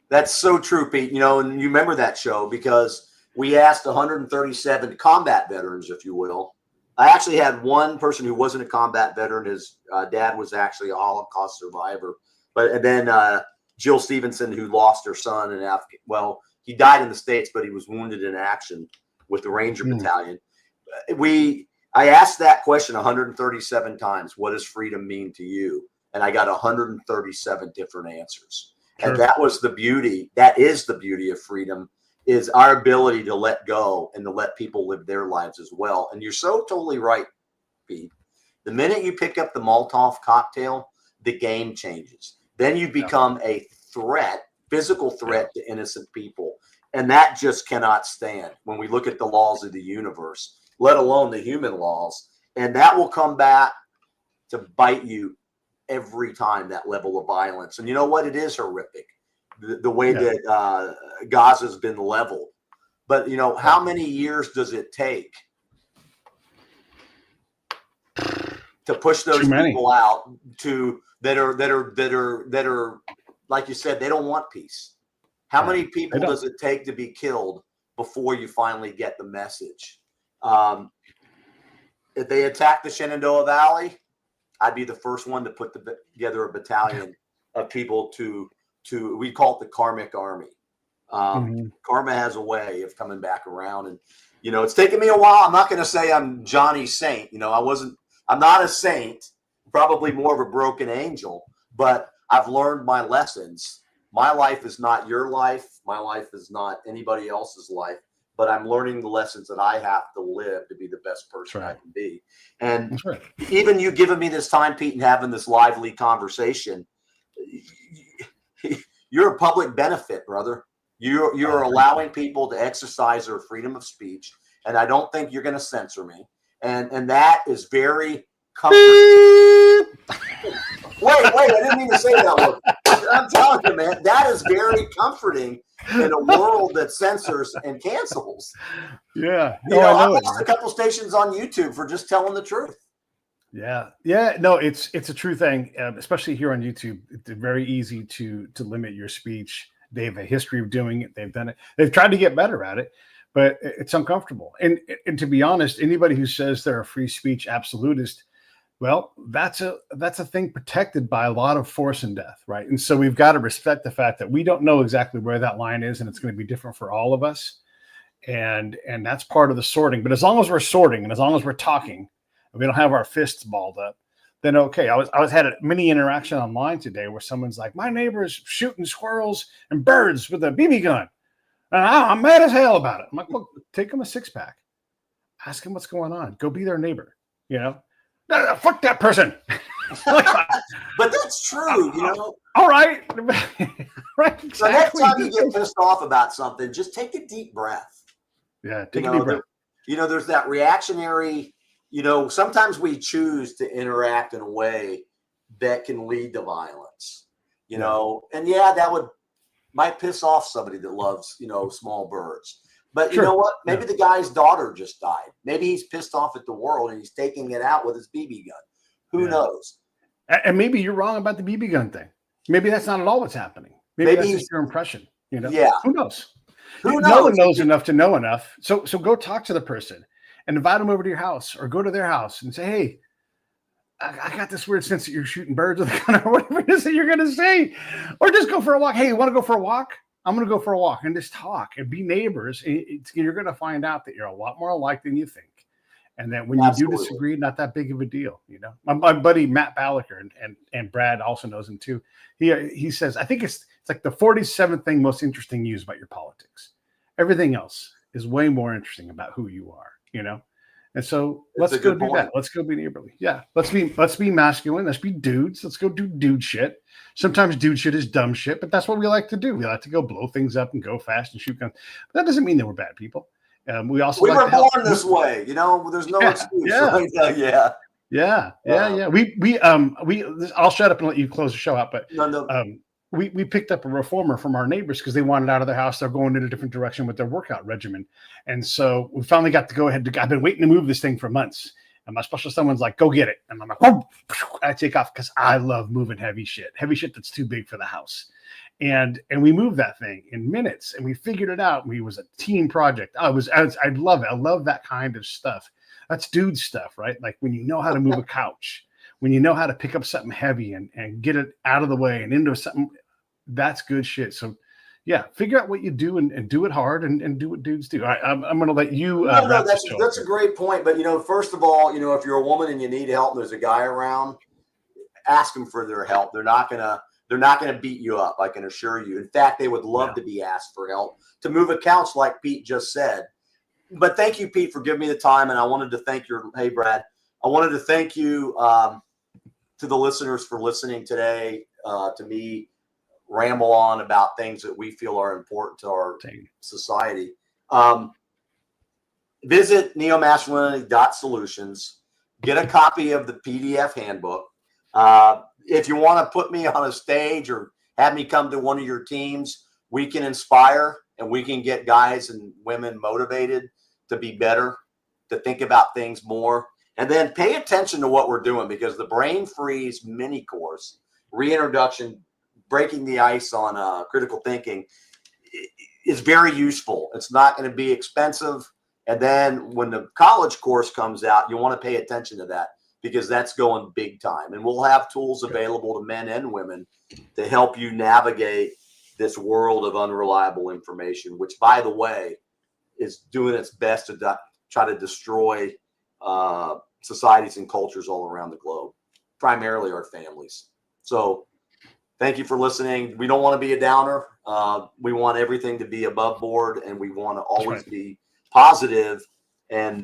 That's so true, Pete. And you remember that show because we asked 137 combat veterans, if you will. I actually had one person who wasn't a combat veteran. His dad was actually a Holocaust survivor. And then Jill Stevenson, who lost her son in he died in the States, but he was wounded in action with the Ranger Battalion. I asked that question 137 times. What does freedom mean to you? And I got 137 different answers. Sure. And that was the beauty. That is the beauty of freedom, is our ability to let go and to let people live their lives as well. And you're so totally right, Pete. The minute you pick up the Molotov cocktail, the game changes. Then you become a threat, physical threat to innocent people. And that just cannot stand when we look at the laws of the universe, let alone the human laws. And that will come back to bite you every time, that level of violence. And you know what? It is horrific, the way that Gaza's been leveled. But how many years does it take to push those people out that are like you said, they don't want peace? How many people does it take to be killed before you finally get the message? If they attack the Shenandoah Valley, I'd be the first one to put together a battalion of people to we call it the karmic army. Karma has a way of coming back around, and it's taken me a while. I'm not going to say I'm Johnny Saint. I'm not a saint, probably more of a broken angel, but I've learned my lessons. My life is not your life. My life is not anybody else's life, but I'm learning the lessons that I have to live to be the best person I can be. And even you giving me this time, Pete, and having this lively conversation, you're a public benefit, brother. You're allowing people to exercise their freedom of speech, and I don't think you're going to censor me. And that is very comforting. Wait, I didn't mean to say that word. I'm telling you, man, that is very comforting in a world that censors and cancels. Yeah. I lost a couple stations on YouTube for just telling the truth. Yeah. No, it's a true thing, especially here on YouTube. It's very easy to limit your speech. They have a history of doing it. They've done it. They've tried to get better at it, but it's uncomfortable. And to be honest, anybody who says they're a free speech absolutist, well, that's a thing protected by a lot of force and death, right? And so we've got to respect the fact that we don't know exactly where that line is, and it's going to be different for all of us. And that's part of the sorting. But as long as we're sorting and as long as we're talking, and we don't have our fists balled up, then okay. I had a mini interaction online today where someone's like, my neighbor is shooting squirrels and birds with a BB gun. And I'm mad as hell about it. I'm like, well, take him a 6-pack. Ask him what's going on. Go be their neighbor, No, fuck that person. But that's true, All right. Right. Exactly. So next time you get pissed off about something, just take a deep breath. Yeah, take a deep breath. There's that reactionary, sometimes we choose to interact in a way that can lead to violence, and that might piss off somebody that loves, small birds. But you know what? Maybe the guy's daughter just died. Maybe he's pissed off at the world and he's taking it out with his BB gun. Who knows? And maybe you're wrong about the BB gun thing. Maybe that's not at all what's happening. Maybe that's just your impression. Yeah. Who knows? Who knows? No one knows enough to know enough. So go talk to the person and invite them over to your house or go to their house and say, hey, I got this weird sense that you're shooting birds with a gun or whatever it is that you're going to say. Or just go for a walk. Hey, you want to go for a walk? I'm going to go for a walk and just talk and be neighbors. You're going to find out that you're a lot more alike than you think. And that when you do disagree, not that big of a deal. My buddy, Matt Ballacher, and Brad also knows him too. He says, I think it's like the 47th thing most interesting news about your politics. Everything else is way more interesting about who you are, And so let's go do that. Let's go be neighborly. Yeah. Let's be masculine. Let's be dudes. Let's go do dude shit. Sometimes dude shit is dumb shit, but that's what we like to do. We like to go blow things up and go fast and shoot guns. But that doesn't mean that we're bad people. We were born this way, there's no excuse. Yeah. I'll shut up and let you close the show out. But we picked up a reformer from our neighbors because they wanted out of their house. They're going in a different direction with their workout regimen. And so we finally got to go ahead. I've been waiting to move this thing for months. And my special someone's like, go get it. And I'm like, oh, I take off because I love moving heavy shit that's too big for the house. And we moved that thing in minutes and we figured it out. It was a team project. I love it. I love that kind of stuff. That's dude stuff, right? Like when you know how to move a couch, when you know how to pick up something heavy and get it out of the way and into something, that's good shit. So yeah, figure out what you do and do it hard and do what dudes do. I'm going to let you. That's a great point. But, first of all, if you're a woman and you need help and there's a guy around, ask them for their help. They're not going to beat you up, I can assure you. In fact, they would love to be asked for help to move accounts like Pete just said. But thank you, Pete, for giving me the time. And I wanted to thank Brad. I wanted to thank you to the listeners for listening today to me ramble on about things that we feel are important to our society. Visit neomasculinity.solutions. Get a copy of the PDF handbook. If you want to put me on a stage or have me come to one of your teams, we can inspire and we can get guys and women motivated to be better, to think about things more, and then pay attention to what we're doing, because the Brain Freeze mini course, reintroduction, breaking the ice on critical thinking, is very useful. It's not going to be expensive. And then when the college course comes out, you want to pay attention to that, because that's going big time. And we'll have tools available to men and women to help you navigate this world of unreliable information, which, by the way, is doing its best to try to destroy societies and cultures all around the globe, primarily our families. So thank you for listening. We don't want to be a downer. We want everything to be above board, and we want to always be positive and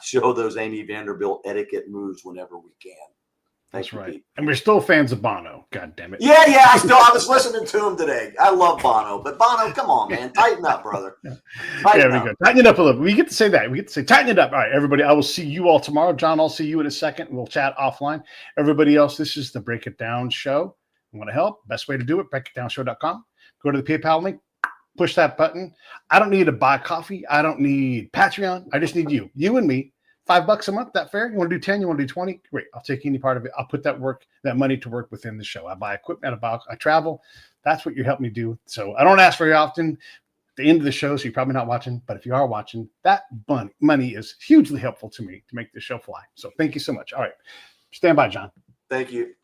show those Amy Vanderbilt etiquette moves whenever we can. That's right. Pete. And we're still fans of Bono. God damn it. Yeah. I was listening to him today. I love Bono, but Bono, come on, man. Tighten up, brother. Tighten up. Tighten it up a little. We get to say that. We get to say, tighten it up. All right, everybody. I will see you all tomorrow. John, I'll see you in a second. We'll chat offline. Everybody else, this is the Break It Down Show. You want to help? Best way to do it, breakitdownshow.com. Go to the PayPal link. Push that button. I don't need to buy coffee. I don't need Patreon. I just need you. You and me. $5 a month, that fair? You want to do 10? You want to do 20? Great. I'll take any part of it. I'll put that money to work within the show. I buy equipment, I travel. That's what you help me do. So I don't ask very often. At the end of the show, so you're probably not watching, but if you are watching, that money is hugely helpful to me to make this show fly. So thank you so much. All right. Stand by, John. Thank you.